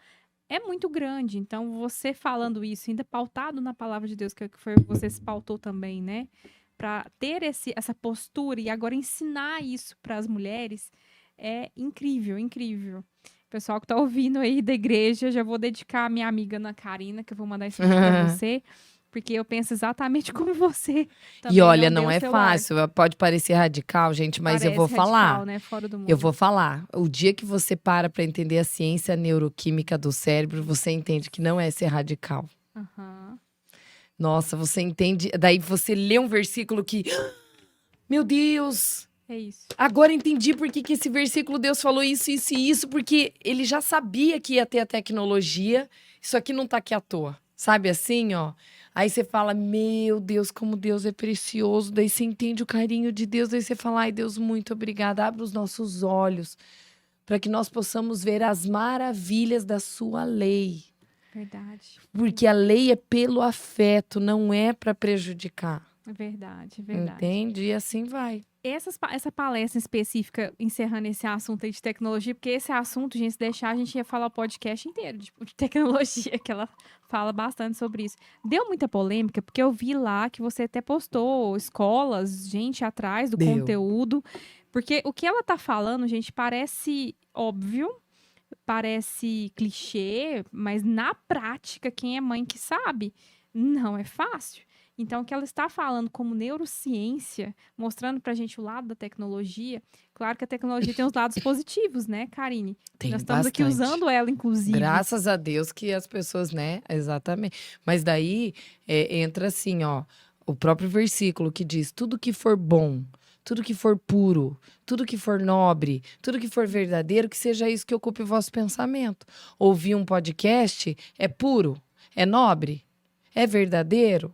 [SPEAKER 1] é muito grande. Então, você falando isso, ainda pautado na palavra de Deus, que foi o que você se pautou também, né? Para ter essa postura e agora ensinar isso para as mulheres é incrível, incrível. Pessoal que tá ouvindo aí da igreja, já vou dedicar a minha amiga Ana Karina, que eu vou mandar esse vídeo para você, porque eu penso exatamente como você.
[SPEAKER 2] E
[SPEAKER 1] Também
[SPEAKER 2] olha,
[SPEAKER 1] não deu
[SPEAKER 2] não
[SPEAKER 1] o
[SPEAKER 2] é
[SPEAKER 1] celular.
[SPEAKER 2] fácil, pode parecer radical, gente, mas eu vou
[SPEAKER 1] Parece radical,
[SPEAKER 2] falar.
[SPEAKER 1] né? Fora do
[SPEAKER 2] Eu vou
[SPEAKER 1] mundo.
[SPEAKER 2] falar. O dia que você para entender a ciência neuroquímica do cérebro, você entende que não é ser radical.
[SPEAKER 1] Aham.
[SPEAKER 2] Nossa, você entende. Daí você lê um versículo que. Meu Deus!
[SPEAKER 1] É isso.
[SPEAKER 2] Agora entendi por que esse versículo Deus falou isso, isso e isso, porque ele já sabia que ia ter a tecnologia. Isso aqui não tá aqui à toa. Sabe assim, ó? Aí você fala, meu Deus, como Deus é precioso. Daí você entende o carinho de Deus. Daí você fala, ai, Deus, muito obrigada. Abre os nossos olhos para que nós possamos ver as maravilhas da sua lei.
[SPEAKER 1] Verdade.
[SPEAKER 2] Porque a lei é pelo afeto, não é para prejudicar.
[SPEAKER 1] É verdade, é verdade.
[SPEAKER 2] Entende? E assim vai.
[SPEAKER 1] Essa palestra específica, encerrando esse assunto aí de tecnologia, porque esse assunto, gente, se deixar, a gente ia falar o podcast inteiro de tecnologia, que ela fala bastante sobre isso. Deu muita polêmica, porque eu vi lá que você até postou escolas, gente atrás do
[SPEAKER 2] Deu.
[SPEAKER 1] conteúdo, porque o que ela tá falando, gente, parece óbvio, parece clichê, mas na prática, quem é mãe que sabe, não é fácil. Então, o que ela está falando como neurociência, mostrando pra gente o lado da tecnologia, claro que a tecnologia tem os lados positivos, né, Karine?
[SPEAKER 2] Tem
[SPEAKER 1] Nós estamos aqui
[SPEAKER 2] bastante.
[SPEAKER 1] usando ela, inclusive.
[SPEAKER 2] Graças a Deus que as pessoas, né? Exatamente. Mas daí entra assim, ó, o próprio versículo que diz: tudo que for bom, tudo que for puro, tudo que for nobre, tudo que for verdadeiro, que seja isso que ocupe o vosso pensamento. Ouvir um podcast é puro, é nobre, é verdadeiro.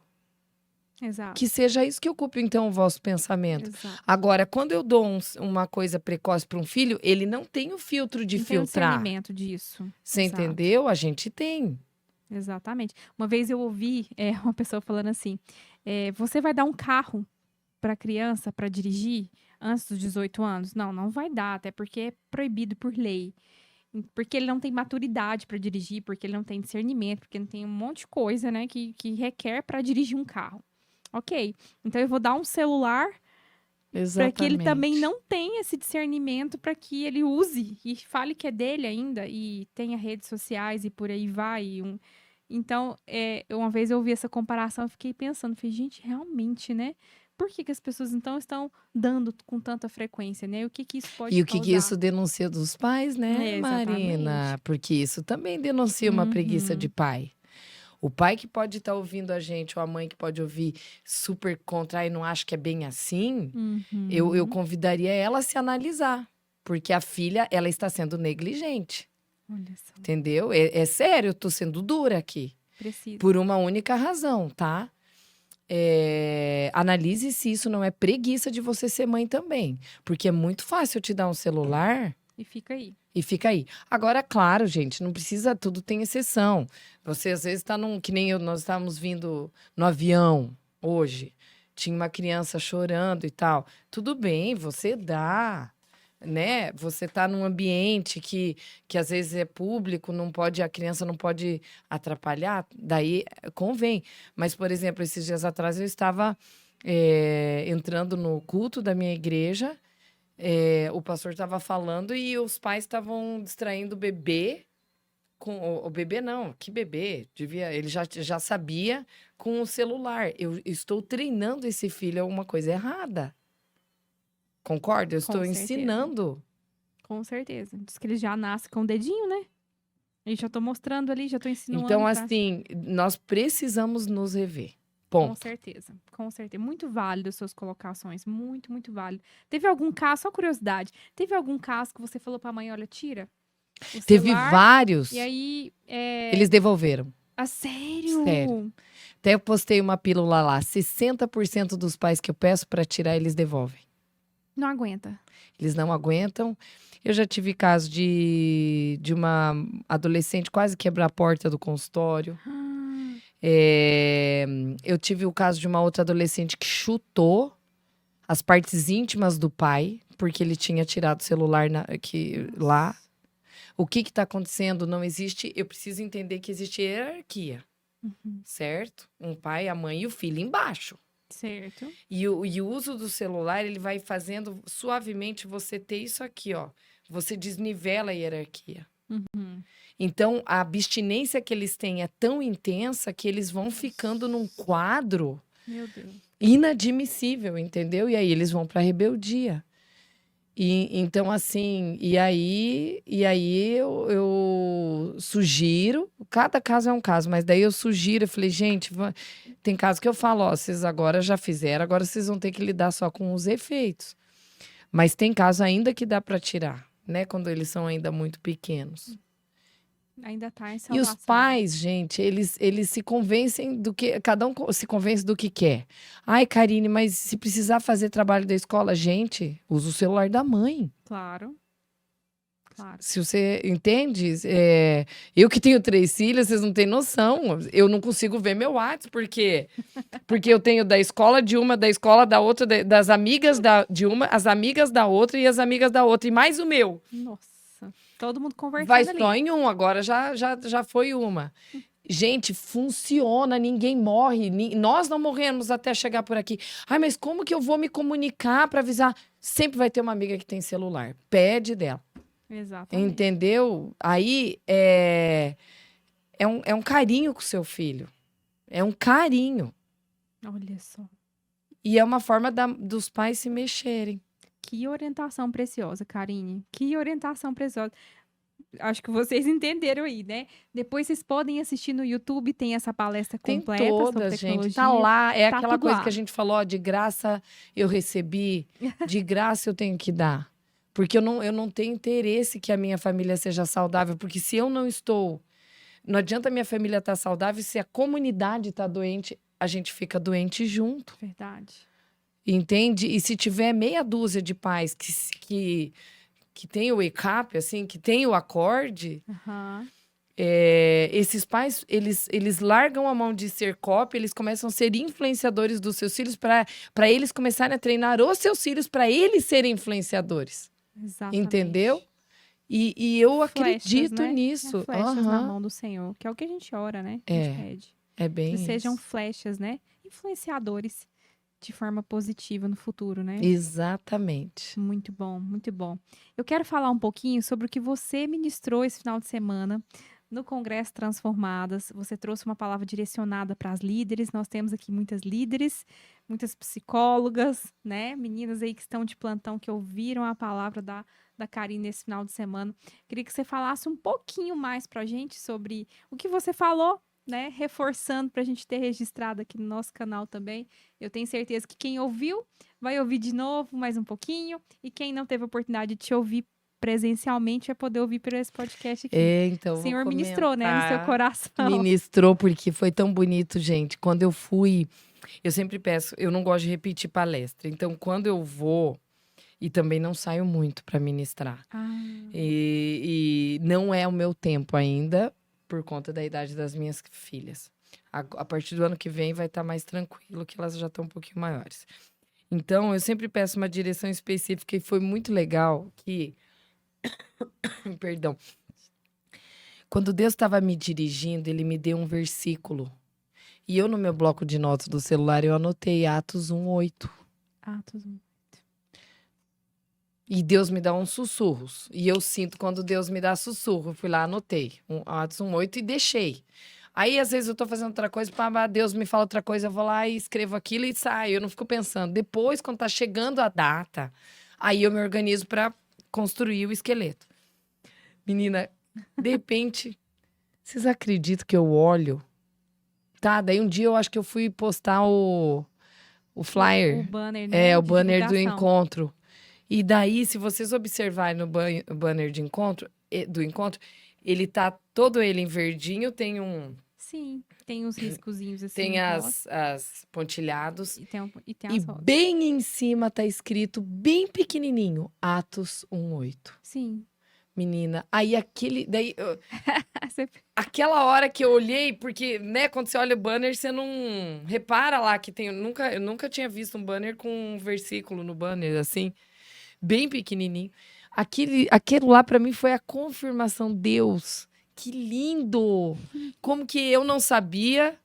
[SPEAKER 1] Exato,
[SPEAKER 2] Que seja isso que ocupe, então, o vosso pensamento.
[SPEAKER 1] exato.
[SPEAKER 2] Agora, quando eu dou uma coisa precoce para um filho, ele não tem o filtro de
[SPEAKER 1] Não tem o
[SPEAKER 2] filtrar.
[SPEAKER 1] discernimento disso.
[SPEAKER 2] Você
[SPEAKER 1] Exato.
[SPEAKER 2] entendeu? A gente tem.
[SPEAKER 1] Exatamente. Uma vez eu ouvi uma pessoa falando assim: você vai dar um carro para criança para dirigir antes dos 18 anos? Não, não vai dar, até porque é proibido por lei. Porque ele não tem maturidade para dirigir, porque ele não tem discernimento, porque não tem um monte de coisa, né, que requer para dirigir um carro. Ok. Então eu vou dar um celular para que ele também
[SPEAKER 2] Exatamente.
[SPEAKER 1] não tenha esse discernimento para que ele use e fale que é dele ainda e tenha redes sociais e por aí vai. Então, uma vez eu ouvi essa comparação, eu fiquei pensando, falei, gente, realmente, né? Por que as pessoas então estão dando com tanta frequência, né? O que isso pode
[SPEAKER 2] E o que
[SPEAKER 1] causar?
[SPEAKER 2] isso denuncia dos pais, né,
[SPEAKER 1] Exatamente.
[SPEAKER 2] Marina? Porque isso também denuncia uma preguiça de
[SPEAKER 1] Uhum,
[SPEAKER 2] pai. O pai que pode estar ouvindo a gente, ou a mãe que pode ouvir super contra e não acha que é bem assim, eu
[SPEAKER 1] uhum.
[SPEAKER 2] convidaria ela a se analisar. Porque a filha, ela está sendo negligente.
[SPEAKER 1] Olha só,
[SPEAKER 2] Entendeu? É sério, eu tô sendo dura aqui.
[SPEAKER 1] precisa.
[SPEAKER 2] Por uma única razão, tá? Analise se isso não é preguiça de você ser mãe também. Porque é muito fácil eu te dar um celular
[SPEAKER 1] E fica aí.
[SPEAKER 2] e fica aí. Agora, claro, gente, não precisa, tudo tem exceção. Você às vezes tá que nem eu, nós estávamos vindo no avião hoje. Tinha uma criança chorando e tal. Tudo bem, você dá, né? Você tá num ambiente que às vezes é público, não pode, a criança não pode atrapalhar, daí convém. Mas, por exemplo, esses dias atrás eu estava entrando no culto da minha igreja, o pastor estava falando e os pais estavam distraindo o bebê com o bebê não, que bebê? Ele já sabia com o celular. Eu estou treinando esse filho a uma coisa errada. Concorda? Eu
[SPEAKER 1] Com
[SPEAKER 2] estou
[SPEAKER 1] certeza.
[SPEAKER 2] ensinando.
[SPEAKER 1] Com certeza. Diz que ele já nasce com o dedinho, né? E já tô mostrando ali, já tô
[SPEAKER 2] Então,
[SPEAKER 1] insinuando pra.
[SPEAKER 2] assim, nós precisamos nos rever.
[SPEAKER 1] Com
[SPEAKER 2] Ponto.
[SPEAKER 1] certeza, com certeza. Muito válido as suas colocações, muito, muito válido. Teve algum caso, só curiosidade, teve algum caso que você falou pra mãe, olha, tira o
[SPEAKER 2] Teve
[SPEAKER 1] celular, e
[SPEAKER 2] vários,
[SPEAKER 1] aí,
[SPEAKER 2] eles devolveram. Sério.
[SPEAKER 1] sério?
[SPEAKER 2] Até eu postei uma pílula lá. 60% dos pais que eu peço para tirar, eles devolvem.
[SPEAKER 1] Não aguenta.
[SPEAKER 2] Eles não aguentam. Eu já tive caso de uma adolescente quase quebrar a porta do consultório.
[SPEAKER 1] Ah,
[SPEAKER 2] Eu tive o caso de uma outra adolescente que chutou as partes íntimas do pai, porque ele tinha tirado o celular lá.
[SPEAKER 1] nossa.
[SPEAKER 2] O que está acontecendo? Não existe. Eu preciso entender que existe hierarquia,
[SPEAKER 1] Uhum,
[SPEAKER 2] certo? Um pai, a mãe e o filho embaixo.
[SPEAKER 1] certo.
[SPEAKER 2] E o uso do celular, ele vai fazendo suavemente você ter isso aqui, ó. Você desnivela a hierarquia.
[SPEAKER 1] Uhum.
[SPEAKER 2] Então, a abstinência que eles têm é tão intensa que eles vão ficando num quadro
[SPEAKER 1] Meu Deus.
[SPEAKER 2] inadmissível, entendeu? E aí eles vão para a rebeldia. E então, assim, e aí eu sugiro, cada caso é um caso, mas daí eu sugiro, eu falei, gente, tem caso que eu falo, ó, vocês agora já fizeram, agora vocês vão ter que lidar só com os efeitos. Mas tem caso ainda que dá para tirar, né? Quando eles são ainda muito pequenos.
[SPEAKER 1] Ainda tá em
[SPEAKER 2] E os
[SPEAKER 1] salvação.
[SPEAKER 2] pais, gente, eles se convencem do que. Cada um se convence do que quer. Ai, Karine, mas se precisar fazer trabalho da escola, gente, usa o celular da mãe.
[SPEAKER 1] Claro, claro.
[SPEAKER 2] Se você entende, eu que tenho 3 filhas, vocês não têm noção. Eu não consigo ver meu WhatsApp, porque eu tenho da escola de uma, da escola da outra, das amigas de uma, as amigas da outra e as amigas da outra, e mais o meu.
[SPEAKER 1] Nossa. Todo mundo
[SPEAKER 2] Vai
[SPEAKER 1] conversando
[SPEAKER 2] só
[SPEAKER 1] ali.
[SPEAKER 2] em um, agora já foi uma. Gente, funciona, ninguém morre. Nós não morremos até chegar por aqui. Ai, mas como que eu vou me comunicar para avisar? Sempre vai ter uma amiga que tem celular. Pede dela.
[SPEAKER 1] Exatamente.
[SPEAKER 2] Entendeu? Aí é um carinho com o seu filho. É um carinho.
[SPEAKER 1] Olha só.
[SPEAKER 2] E é uma forma dos pais se mexerem.
[SPEAKER 1] Que orientação preciosa, Karine. Que orientação preciosa. Acho que vocês entenderam aí, né? Depois vocês podem assistir no YouTube, tem essa palestra
[SPEAKER 2] Tem
[SPEAKER 1] completa sobre
[SPEAKER 2] todas, gente. Tá
[SPEAKER 1] tecnologia.
[SPEAKER 2] lá. É
[SPEAKER 1] Tá
[SPEAKER 2] aquela
[SPEAKER 1] tudo
[SPEAKER 2] coisa que a
[SPEAKER 1] lá.
[SPEAKER 2] gente falou, ó, de graça eu recebi, de graça eu tenho que dar. Porque eu não tenho interesse que a minha família seja saudável. Porque se eu não estou. Não adianta a minha família estar saudável, se a comunidade está doente, a gente fica doente junto.
[SPEAKER 1] Verdade.
[SPEAKER 2] Entende? E se tiver meia dúzia de pais que tem o wake-up, assim, que tem o acorde,
[SPEAKER 1] Aham.
[SPEAKER 2] esses pais, eles largam a mão de ser cópia, eles começam a ser influenciadores dos seus filhos para eles começarem a treinar os seus filhos para eles serem influenciadores.
[SPEAKER 1] Exatamente.
[SPEAKER 2] Entendeu? E eu
[SPEAKER 1] Flechas,
[SPEAKER 2] acredito
[SPEAKER 1] né?
[SPEAKER 2] nisso.
[SPEAKER 1] Flechas na
[SPEAKER 2] Aham.
[SPEAKER 1] mão do Senhor, que é o que a gente ora, né? A gente pede.
[SPEAKER 2] É bem
[SPEAKER 1] Que sejam
[SPEAKER 2] isso.
[SPEAKER 1] flechas, né? Influenciadores de forma positiva no futuro, né?
[SPEAKER 2] Exatamente.
[SPEAKER 1] Muito bom, muito bom. Eu quero falar um pouquinho sobre o que você ministrou esse final de semana no Congresso Transformadas. Você trouxe uma palavra direcionada para as líderes. Nós temos aqui muitas líderes, muitas psicólogas, né? Meninas aí que estão de plantão, que ouviram a palavra da Karine esse final de semana. Queria que você falasse um pouquinho mais para a gente sobre o que você falou, né? Reforçando para a gente ter registrado aqui no nosso canal também. Eu tenho certeza que quem ouviu vai ouvir de novo, mais um pouquinho. E quem não teve a oportunidade de te ouvir presencialmente vai poder ouvir por esse podcast aqui.
[SPEAKER 2] Então,
[SPEAKER 1] O
[SPEAKER 2] vou
[SPEAKER 1] Senhor ministrou, né, no seu
[SPEAKER 2] comentar.
[SPEAKER 1] coração.
[SPEAKER 2] Ministrou porque foi tão bonito, gente. Quando eu fui, eu sempre peço, eu não gosto de repetir palestra. Então, quando eu vou, e também não saio muito para ministrar. E não é o meu tempo ainda, por conta da idade das minhas filhas. A partir do ano que vem vai estar mais tranquilo, que elas já estão um pouquinho maiores. Então, eu sempre peço uma direção específica e foi muito legal que, perdão, quando Deus estava me dirigindo, ele me deu um versículo. E eu, no meu bloco de notas do celular, eu anotei Atos 1:8.
[SPEAKER 1] Atos 1.
[SPEAKER 2] E Deus me dá uns sussurros. E eu sinto quando Deus me dá sussurro. Eu fui lá, anotei Atos 1:8 e deixei. Aí, às vezes, eu tô fazendo outra coisa, Deus me fala outra coisa, eu vou lá e escrevo aquilo e saio. Eu não fico pensando. Depois, quando tá chegando a data, aí eu me organizo para construir o esqueleto. Menina, de repente, vocês acreditam que eu olho? Tá, daí um dia eu acho que eu fui postar o flyer.
[SPEAKER 1] O banner, né?
[SPEAKER 2] O
[SPEAKER 1] de
[SPEAKER 2] banner do
[SPEAKER 1] divulgação.
[SPEAKER 2] encontro. E daí, se vocês observarem no banner do encontro, ele tá todo ele em verdinho, tem
[SPEAKER 1] Sim, tem uns riscozinhos assim.
[SPEAKER 2] tem
[SPEAKER 1] no pós,
[SPEAKER 2] as pontilhados.
[SPEAKER 1] e tem
[SPEAKER 2] E
[SPEAKER 1] as rodas.
[SPEAKER 2] bem em cima tá escrito, bem pequenininho, Atos 1:8.
[SPEAKER 1] Sim.
[SPEAKER 2] Menina, aí daí,
[SPEAKER 1] Você-
[SPEAKER 2] aquela hora que eu olhei, porque, né, quando você olha o banner, você não repara lá que tem. Eu nunca tinha visto um banner com um versículo no banner, assim, bem pequenininho. Aquilo lá, pra mim, foi a confirmação. Deus, que lindo! Como que eu não sabia?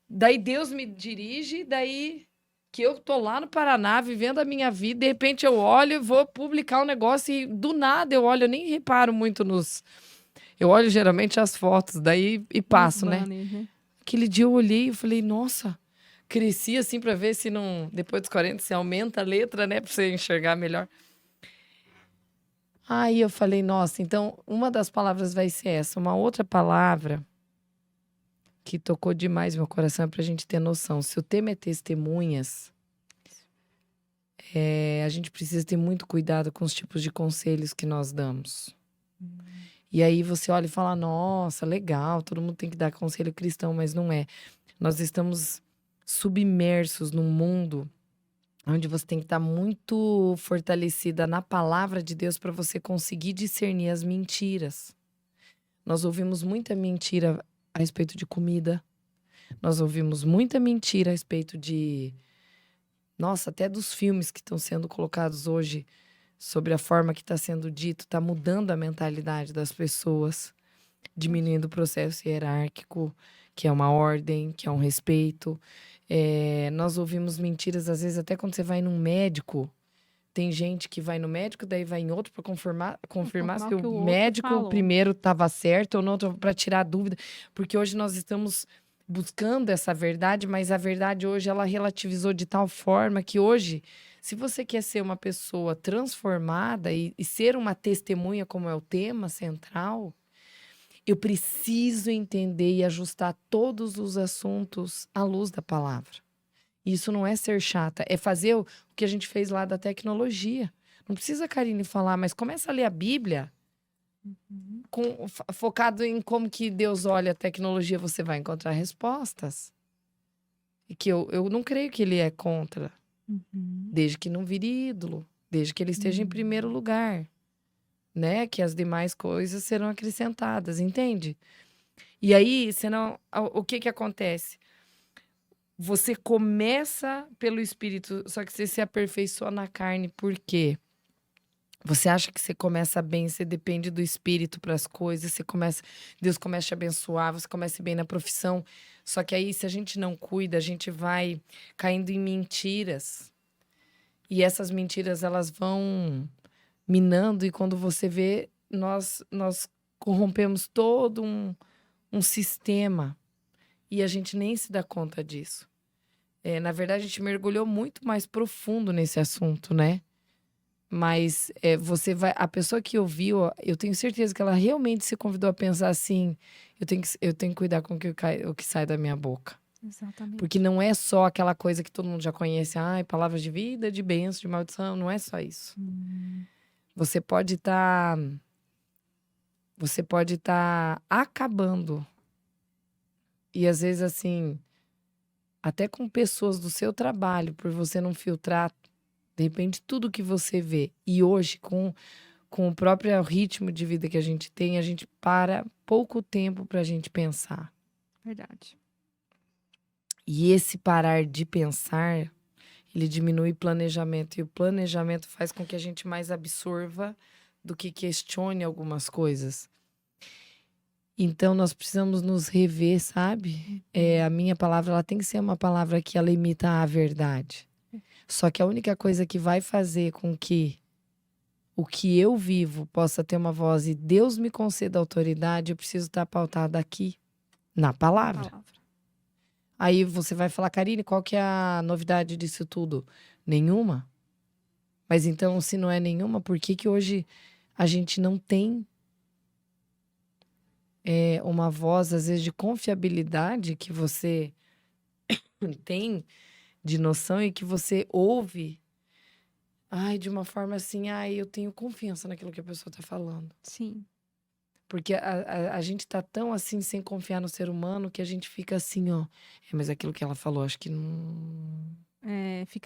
[SPEAKER 2] Daí Deus me dirige, daí que eu tô lá no Paraná, vivendo a minha vida, de repente eu olho, vou publicar um negócio e do nada eu olho, eu nem reparo muito Eu olho geralmente as fotos, daí e passo,
[SPEAKER 1] nos
[SPEAKER 2] né?
[SPEAKER 1] banners, né?
[SPEAKER 2] Aquele dia eu olhei e falei, nossa, cresci assim pra ver se não, depois dos 40, se aumenta a letra, né? Pra você enxergar melhor. Aí eu falei, nossa, então uma das palavras vai ser essa. Uma outra palavra que tocou demais meu coração é pra gente ter noção. Se o tema é testemunhas, a gente precisa ter muito cuidado com os tipos de conselhos que nós damos. E aí você olha e fala, nossa, legal, todo mundo tem que dar conselho cristão, mas não é. Nós estamos submersos num mundo onde você tem que estar muito fortalecida na palavra de Deus para você conseguir discernir as mentiras. Nós ouvimos muita mentira a respeito de comida. Nós ouvimos muita mentira a respeito de... Nossa, até dos filmes que estão sendo colocados hoje sobre a forma que está sendo dito, está mudando a mentalidade das pessoas, diminuindo o processo hierárquico, que é uma ordem, que é um respeito. Nós ouvimos mentiras, às vezes, até quando você vai num médico. Tem gente que vai no médico, daí vai em outro para confirmar se
[SPEAKER 1] o que o
[SPEAKER 2] o
[SPEAKER 1] outro
[SPEAKER 2] médico
[SPEAKER 1] falou.
[SPEAKER 2] primeiro estava certo ou não, para tirar a dúvida. Porque hoje nós estamos buscando essa verdade, mas a verdade hoje ela relativizou de tal forma que hoje, se você quer ser uma pessoa transformada e ser uma testemunha, como é o tema central, eu preciso entender e ajustar todos os assuntos à luz da palavra. Isso não é ser chata, é fazer o que a gente fez lá da tecnologia. Não precisa a Karine falar, mas começa a ler a Bíblia focado em como que Deus olha a tecnologia, você vai encontrar respostas. E que eu não creio que ele é contra, desde que não vire ídolo, desde que ele esteja em primeiro lugar, né? Que as demais coisas serão acrescentadas, entende? E aí, senão, o que que acontece? Você começa pelo Espírito, só que você se aperfeiçoa na carne, por quê? Você acha que você começa bem, você depende do Espírito para as coisas, Deus começa a te abençoar, você começa bem na profissão. Só que aí, se a gente não cuida, a gente vai caindo em mentiras. E essas mentiras, elas vão minando, e quando você vê, nós corrompemos todo um sistema. E a gente nem se dá conta disso. Na verdade, a gente mergulhou muito mais profundo nesse assunto, né? Mas a pessoa que ouviu, ó, eu tenho certeza que ela realmente se convidou a pensar assim: eu tenho que cuidar com o que sai da minha boca.
[SPEAKER 1] Exatamente.
[SPEAKER 2] Porque não é só aquela coisa que todo mundo já conhece, palavras de vida, de bênção, de maldição, não é só isso. Você pode estar acabando. E às vezes assim, até com pessoas do seu trabalho, por você não filtrar, de repente, tudo que você vê. E hoje, com o próprio ritmo de vida que a gente tem, a gente para pouco tempo para a gente pensar.
[SPEAKER 1] Verdade.
[SPEAKER 2] E esse parar de pensar, ele diminui o planejamento. E o planejamento faz com que a gente mais absorva do que questione algumas coisas. Então, nós precisamos nos rever, sabe? A minha palavra, ela tem que ser uma palavra que ela imita a verdade. Só que a única coisa que vai fazer com que o que eu vivo possa ter uma voz e Deus me conceda autoridade, eu preciso estar pautado aqui, na palavra. Aí você vai falar: Karine, qual que é a novidade disso tudo? Nenhuma. Mas então, se não é nenhuma, por que hoje a gente não tem uma voz, às vezes, de confiabilidade que você tem, de noção, e que você ouve de uma forma assim, eu tenho confiança naquilo que a pessoa tá falando.
[SPEAKER 1] Sim.
[SPEAKER 2] Porque a gente tá tão assim, sem confiar no ser humano, que a gente fica assim, ó. Mas aquilo que ela falou, acho que não.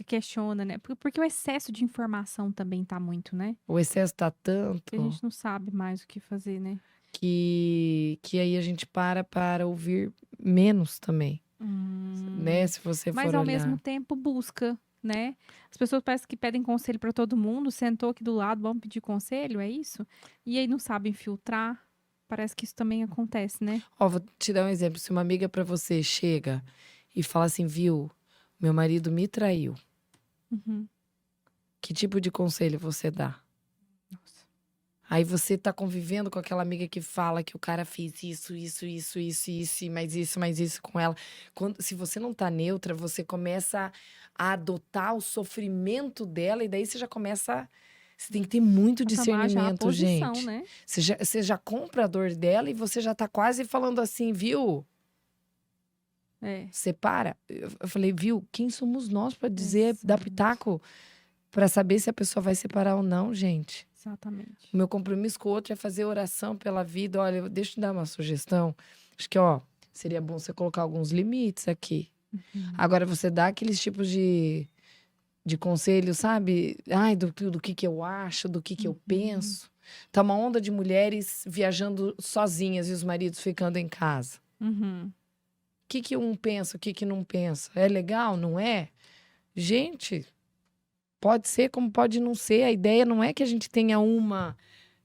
[SPEAKER 1] Questiona, né? Porque o excesso de informação também tá muito, né?
[SPEAKER 2] O excesso tá tanto
[SPEAKER 1] Que a gente não sabe mais o que fazer, né?
[SPEAKER 2] que aí a gente para ouvir menos também. Né? Se você
[SPEAKER 1] Mas
[SPEAKER 2] for
[SPEAKER 1] ao
[SPEAKER 2] olhar.
[SPEAKER 1] mesmo tempo busca, né? As pessoas parecem que pedem conselho pra todo mundo, sentou aqui do lado, vamos pedir conselho, é isso? E aí não sabem filtrar. Parece que isso também acontece, né?
[SPEAKER 2] Ó, vou te dar um exemplo. Se uma amiga pra você chega e fala assim, viu, meu marido me traiu. Que tipo de conselho você dá?
[SPEAKER 1] Nossa.
[SPEAKER 2] Aí você tá convivendo com aquela amiga que fala que o cara fez isso, e mais isso com ela. Se você não tá neutra, você começa a adotar o sofrimento dela, e daí você já começa. Você tem que ter muito
[SPEAKER 1] A tomar já a
[SPEAKER 2] discernimento,
[SPEAKER 1] posição,
[SPEAKER 2] gente.
[SPEAKER 1] né?
[SPEAKER 2] Você já compra a dor dela e você já tá quase falando assim, viu? Separa. Eu falei, viu? Quem somos nós pra dizer, dar pitaco, pra saber se a pessoa vai separar ou não, gente?
[SPEAKER 1] Exatamente.
[SPEAKER 2] O meu compromisso com o outro é fazer oração pela vida. Olha, deixa eu te dar uma sugestão. Acho que, seria bom você colocar alguns limites aqui. Agora, você dá aqueles tipos de conselho, sabe? Do que eu acho, do que eu penso. Tá uma onda de mulheres viajando sozinhas e os maridos ficando em casa. O que um pensa, o que não pensa? É legal, não é? Gente, pode ser como pode não ser. A ideia não é que a gente tenha uma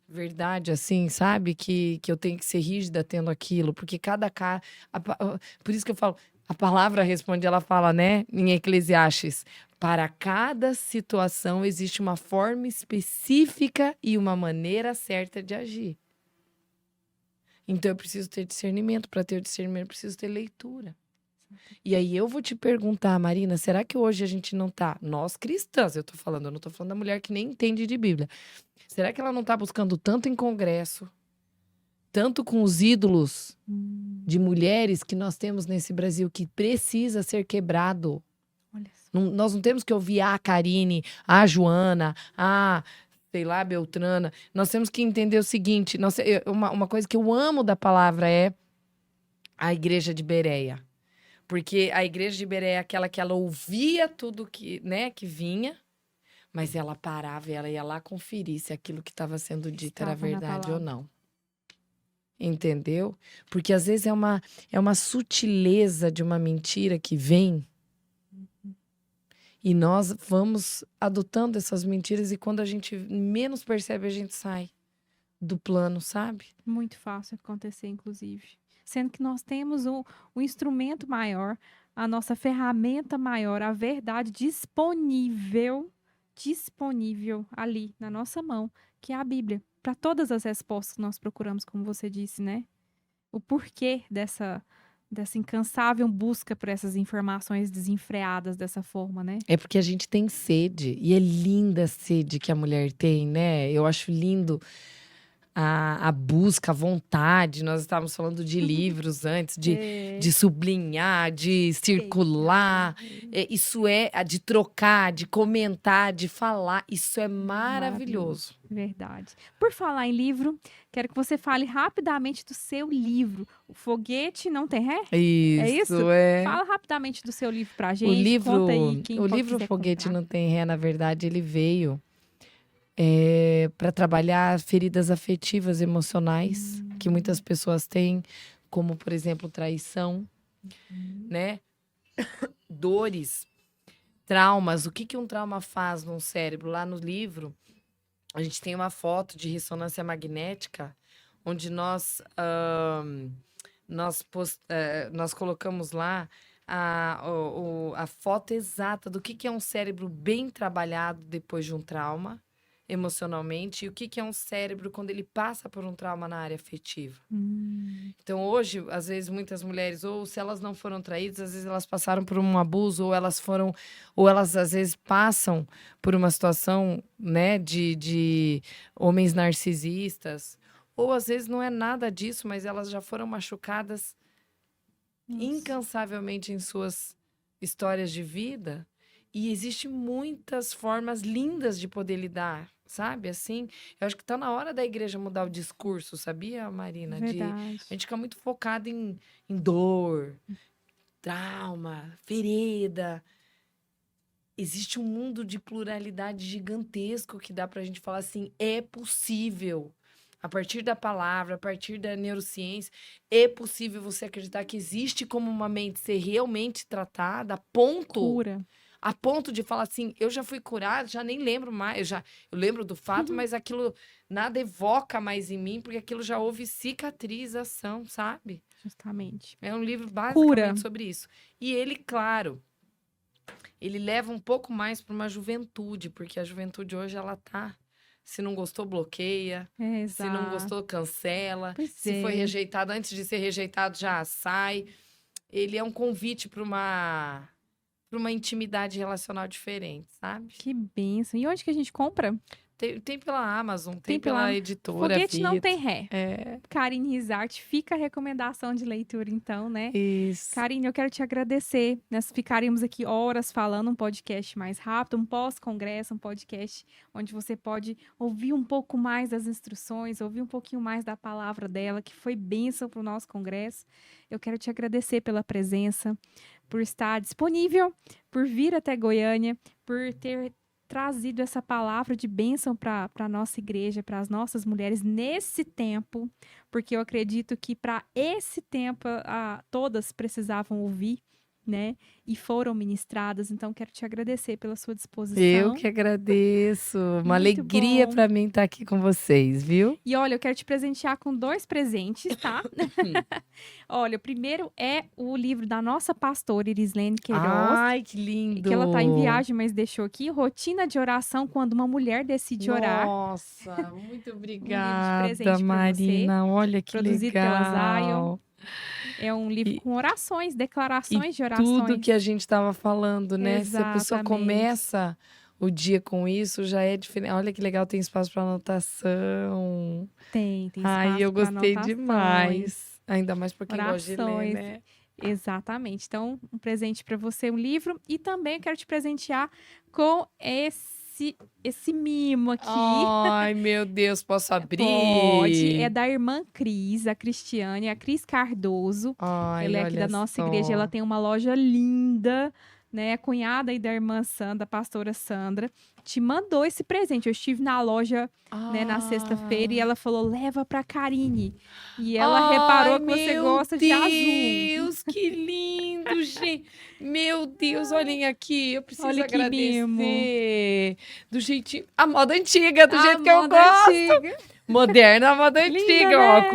[SPEAKER 2] verdade assim, sabe? Que eu tenho que ser rígida tendo aquilo. Porque cada caso... Por isso que eu falo, a palavra responde, ela fala, né? Em Eclesiastes, para cada situação existe uma forma específica e uma maneira certa de agir. Então eu preciso ter discernimento. Para ter discernimento, eu preciso ter leitura. E aí eu vou te perguntar, Marina, será que hoje a gente não tá, nós cristãs, eu não tô falando da mulher que nem entende de Bíblia. Será que ela não tá buscando tanto em congresso, tanto com os ídolos de mulheres que nós temos nesse Brasil que precisa ser quebrado?
[SPEAKER 1] Olha só.
[SPEAKER 2] Nós não temos que ouvir a Karine, a Joana, a, sei lá, Beltrana. Nós temos que entender o seguinte, uma coisa que eu amo da palavra é a igreja de Bereia. Porque a igreja de Bereia é aquela que ela ouvia tudo que, né, que vinha, mas ela parava e ela ia lá conferir se aquilo que estava sendo dito era
[SPEAKER 1] Estava na
[SPEAKER 2] verdade ou
[SPEAKER 1] palavra.
[SPEAKER 2] não. Entendeu? Porque às vezes é uma sutileza de uma mentira que vem e nós vamos adotando essas mentiras e quando a gente menos percebe, a gente sai do plano, sabe?
[SPEAKER 1] Muito fácil acontecer, inclusive. Sendo que nós temos o instrumento maior, a nossa ferramenta maior, a verdade disponível ali na nossa mão, que é a Bíblia. Para todas as respostas que nós procuramos, como você disse, né? O porquê dessa incansável busca por essas informações desenfreadas dessa forma, né?
[SPEAKER 2] É porque a gente tem sede, e é linda a sede que a mulher tem, né? Eu acho lindo a busca, a vontade. Nós estávamos falando de livros antes, de sublinhar, de circular. Isso é de trocar, de comentar, de falar. Isso é maravilhoso.
[SPEAKER 1] Verdade. Por falar em livro, quero que você fale rapidamente do seu livro. O Foguete Não Tem Ré? É isso? Fala rapidamente do seu livro pra gente. Conta aí quem
[SPEAKER 2] O livro
[SPEAKER 1] quiser
[SPEAKER 2] Foguete
[SPEAKER 1] comprar.
[SPEAKER 2] Não Tem Ré, na verdade, ele veio para trabalhar feridas afetivas, emocionais, que muitas pessoas têm, como, por exemplo, traição, né? Dores, traumas. O que um trauma faz no cérebro? Lá no livro, a gente tem uma foto de ressonância magnética, onde nós colocamos lá a foto exata do que é um cérebro bem trabalhado depois de um trauma, emocionalmente, e o que é um cérebro quando ele passa por um trauma na área afetiva. Então, hoje, às vezes, muitas mulheres, ou se elas não foram traídas, às vezes elas passaram por um abuso, ou elas, às vezes, passam por uma situação, né, de homens narcisistas, ou às vezes não é nada disso, mas elas já foram machucadas incansavelmente em suas histórias de vida. E existem muitas formas lindas de poder lidar, sabe? Assim, eu acho que tá na hora da igreja mudar o discurso, sabia, Marina?
[SPEAKER 1] Verdade.
[SPEAKER 2] A gente fica muito focado em dor, trauma, ferida. Existe um mundo de pluralidade gigantesco que dá pra gente falar assim, é possível. A partir da palavra, a partir da neurociência, é possível você acreditar que existe como uma mente ser realmente tratada a ponto de falar assim, eu já fui curado, já nem lembro mais, eu lembro do fato, mas aquilo nada evoca mais em mim, porque aquilo já houve cicatrização, sabe?
[SPEAKER 1] Justamente.
[SPEAKER 2] É um livro basicamente sobre isso. E ele, claro, ele leva um pouco mais para uma juventude, porque a juventude hoje, ela tá... Se não gostou, bloqueia. Se não gostou, cancela. Se foi rejeitado, antes de ser rejeitado, já sai. Ele é um convite para uma intimidade relacional diferente, sabe?
[SPEAKER 1] Que bênção. E onde que a gente compra?
[SPEAKER 2] Tem pela Amazon, tem pela editora.
[SPEAKER 1] Foguete Não Tem Ré. Karine Rizarte, fica a recomendação de leitura, então, né?
[SPEAKER 2] Isso.
[SPEAKER 1] Karine, eu quero te agradecer. Nós ficaríamos aqui horas falando, um podcast mais rápido, um pós-congresso, um podcast onde você pode ouvir um pouco mais das instruções, ouvir um pouquinho mais da palavra dela, que foi bênção para o nosso congresso. Eu quero te agradecer pela presença, por estar disponível, por vir até Goiânia, por ter trazido essa palavra de bênção para a nossa igreja, para as nossas mulheres nesse tempo, porque eu acredito que para esse tempo todas precisavam ouvir, né? E foram ministradas, então quero te agradecer pela sua disposição.
[SPEAKER 2] Eu que agradeço. Uma alegria para mim estar aqui com vocês, viu?
[SPEAKER 1] E olha, eu quero te presentear com 2 presentes, tá? Olha, o primeiro é o livro da nossa pastora Irislene Queiroz.
[SPEAKER 2] Ai, que lindo!
[SPEAKER 1] Que ela tá em viagem, mas deixou aqui. Rotina de oração quando uma mulher decide orar.
[SPEAKER 2] Nossa, muito obrigada,
[SPEAKER 1] Um livro de presente
[SPEAKER 2] Marina. Olha que
[SPEAKER 1] produzido pela Zion.
[SPEAKER 2] legal.
[SPEAKER 1] É um livro
[SPEAKER 2] E,
[SPEAKER 1] com orações,
[SPEAKER 2] e
[SPEAKER 1] declarações de
[SPEAKER 2] tudo que a
[SPEAKER 1] orações.
[SPEAKER 2] gente estava falando, né? Se a pessoa
[SPEAKER 1] Exatamente.
[SPEAKER 2] começa o dia com isso, já é diferente. Olha que legal, tem espaço para anotação.
[SPEAKER 1] Tem
[SPEAKER 2] Ai,
[SPEAKER 1] espaço
[SPEAKER 2] eu
[SPEAKER 1] para
[SPEAKER 2] gostei
[SPEAKER 1] anotações,
[SPEAKER 2] demais. Ainda mais para quem gosta de ler,
[SPEAKER 1] orações.
[SPEAKER 2] né?
[SPEAKER 1] Exatamente. Então, um presente para você, um livro. E também eu quero te presentear com esse mimo aqui.
[SPEAKER 2] Ai, meu Deus, posso
[SPEAKER 1] Pode. É
[SPEAKER 2] abrir?
[SPEAKER 1] da irmã Cris, a Cristiane, a Cris Cardoso. Ela
[SPEAKER 2] Ai,
[SPEAKER 1] é aqui da
[SPEAKER 2] olha
[SPEAKER 1] nossa igreja. Ela
[SPEAKER 2] só.
[SPEAKER 1] tem uma loja linda, né? A cunhada aí da irmã Sandra, a pastora Sandra, te mandou esse presente. Eu estive na loja, né, na sexta-feira e
[SPEAKER 2] Ah,
[SPEAKER 1] ela falou: leva pra Karine. E ela
[SPEAKER 2] ai,
[SPEAKER 1] reparou que você
[SPEAKER 2] meu
[SPEAKER 1] gosta de azul.
[SPEAKER 2] Deus, que lindo, gente. Meu Deus, olhem aqui, eu preciso
[SPEAKER 1] Olha que mimo.
[SPEAKER 2] agradecer. Do jeitinho, a moda antiga, do
[SPEAKER 1] A
[SPEAKER 2] jeito que eu
[SPEAKER 1] moda
[SPEAKER 2] gosto.
[SPEAKER 1] antiga.
[SPEAKER 2] Moderna, a moda
[SPEAKER 1] Linda,
[SPEAKER 2] antiga, ó,
[SPEAKER 1] né?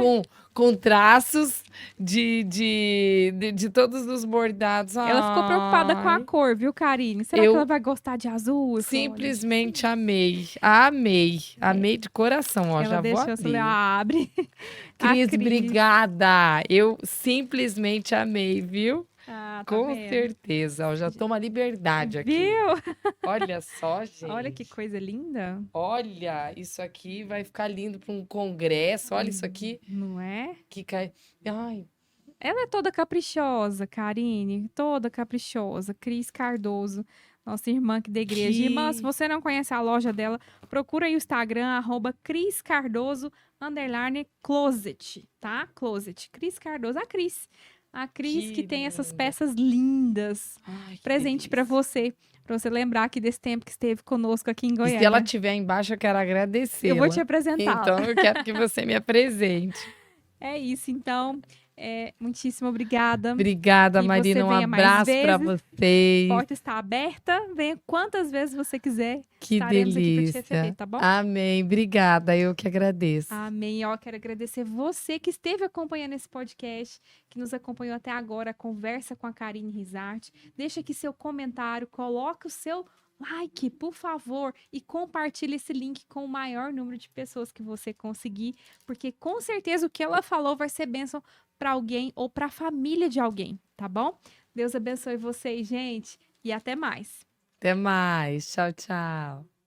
[SPEAKER 2] com traços de todos os bordados.
[SPEAKER 1] Ela ficou preocupada com a
[SPEAKER 2] Ai,
[SPEAKER 1] cor, viu, Karine? Será que ela
[SPEAKER 2] eu
[SPEAKER 1] vai gostar de azul? Eu falei, olha,
[SPEAKER 2] simplesmente amei. Amei.
[SPEAKER 1] é.
[SPEAKER 2] Amei de coração, ó.
[SPEAKER 1] Ela
[SPEAKER 2] Já vou
[SPEAKER 1] deixou, eu falei,
[SPEAKER 2] abrir.
[SPEAKER 1] abre. A
[SPEAKER 2] Cris,
[SPEAKER 1] Cris.
[SPEAKER 2] obrigada. Eu simplesmente amei, viu?
[SPEAKER 1] Ah, tá
[SPEAKER 2] Com
[SPEAKER 1] vendo?
[SPEAKER 2] certeza. Ó, já tô uma liberdade aqui.
[SPEAKER 1] Viu?
[SPEAKER 2] Olha só,
[SPEAKER 1] Olha que
[SPEAKER 2] gente.
[SPEAKER 1] coisa linda.
[SPEAKER 2] Olha, isso aqui vai ficar lindo para um congresso. Olha isso aqui
[SPEAKER 1] Não é?
[SPEAKER 2] que cai. Ai,
[SPEAKER 1] Ela é toda caprichosa, Karine. Toda caprichosa. Cris Cardoso, nossa irmã aqui da igreja. Irmã, se
[SPEAKER 2] que
[SPEAKER 1] você não conhece a loja dela, procura aí o Instagram, Cris Cardoso, _closet, tá? Closet. Cris Cardoso. A Cris que
[SPEAKER 2] que
[SPEAKER 1] tem essas
[SPEAKER 2] linda.
[SPEAKER 1] peças lindas.
[SPEAKER 2] Ai, que
[SPEAKER 1] Presente pra
[SPEAKER 2] delícia.
[SPEAKER 1] você. Pra você lembrar aqui desse tempo que esteve conosco aqui em
[SPEAKER 2] E se ela
[SPEAKER 1] Goiânia.
[SPEAKER 2] estiver embaixo, eu quero
[SPEAKER 1] Eu vou te
[SPEAKER 2] agradecê-la.
[SPEAKER 1] apresentá-la.
[SPEAKER 2] Então, eu quero que você me apresente.
[SPEAKER 1] É isso, então. Muitíssimo obrigada.
[SPEAKER 2] Obrigada,
[SPEAKER 1] Que você
[SPEAKER 2] Marina. Um
[SPEAKER 1] venha mais
[SPEAKER 2] abraço para
[SPEAKER 1] vezes.
[SPEAKER 2] vocês.
[SPEAKER 1] Porta está aberta. Venha quantas vezes você quiser.
[SPEAKER 2] Que
[SPEAKER 1] Estaremos aqui para te receber,
[SPEAKER 2] delícia.
[SPEAKER 1] tá bom?
[SPEAKER 2] Amém. Obrigada. Eu que agradeço.
[SPEAKER 1] Amém. Ó, quero agradecer você que esteve acompanhando esse podcast, que nos acompanhou até agora, a conversa com a Karine Rizarte. Deixa aqui seu comentário, coloque o seu like, por favor, e compartilhe esse link com o maior número de pessoas que você conseguir, porque com certeza o que ela falou vai ser bênção para alguém ou para a família de alguém, tá bom? Deus abençoe vocês, gente, e até mais.
[SPEAKER 2] Até mais. Tchau, tchau.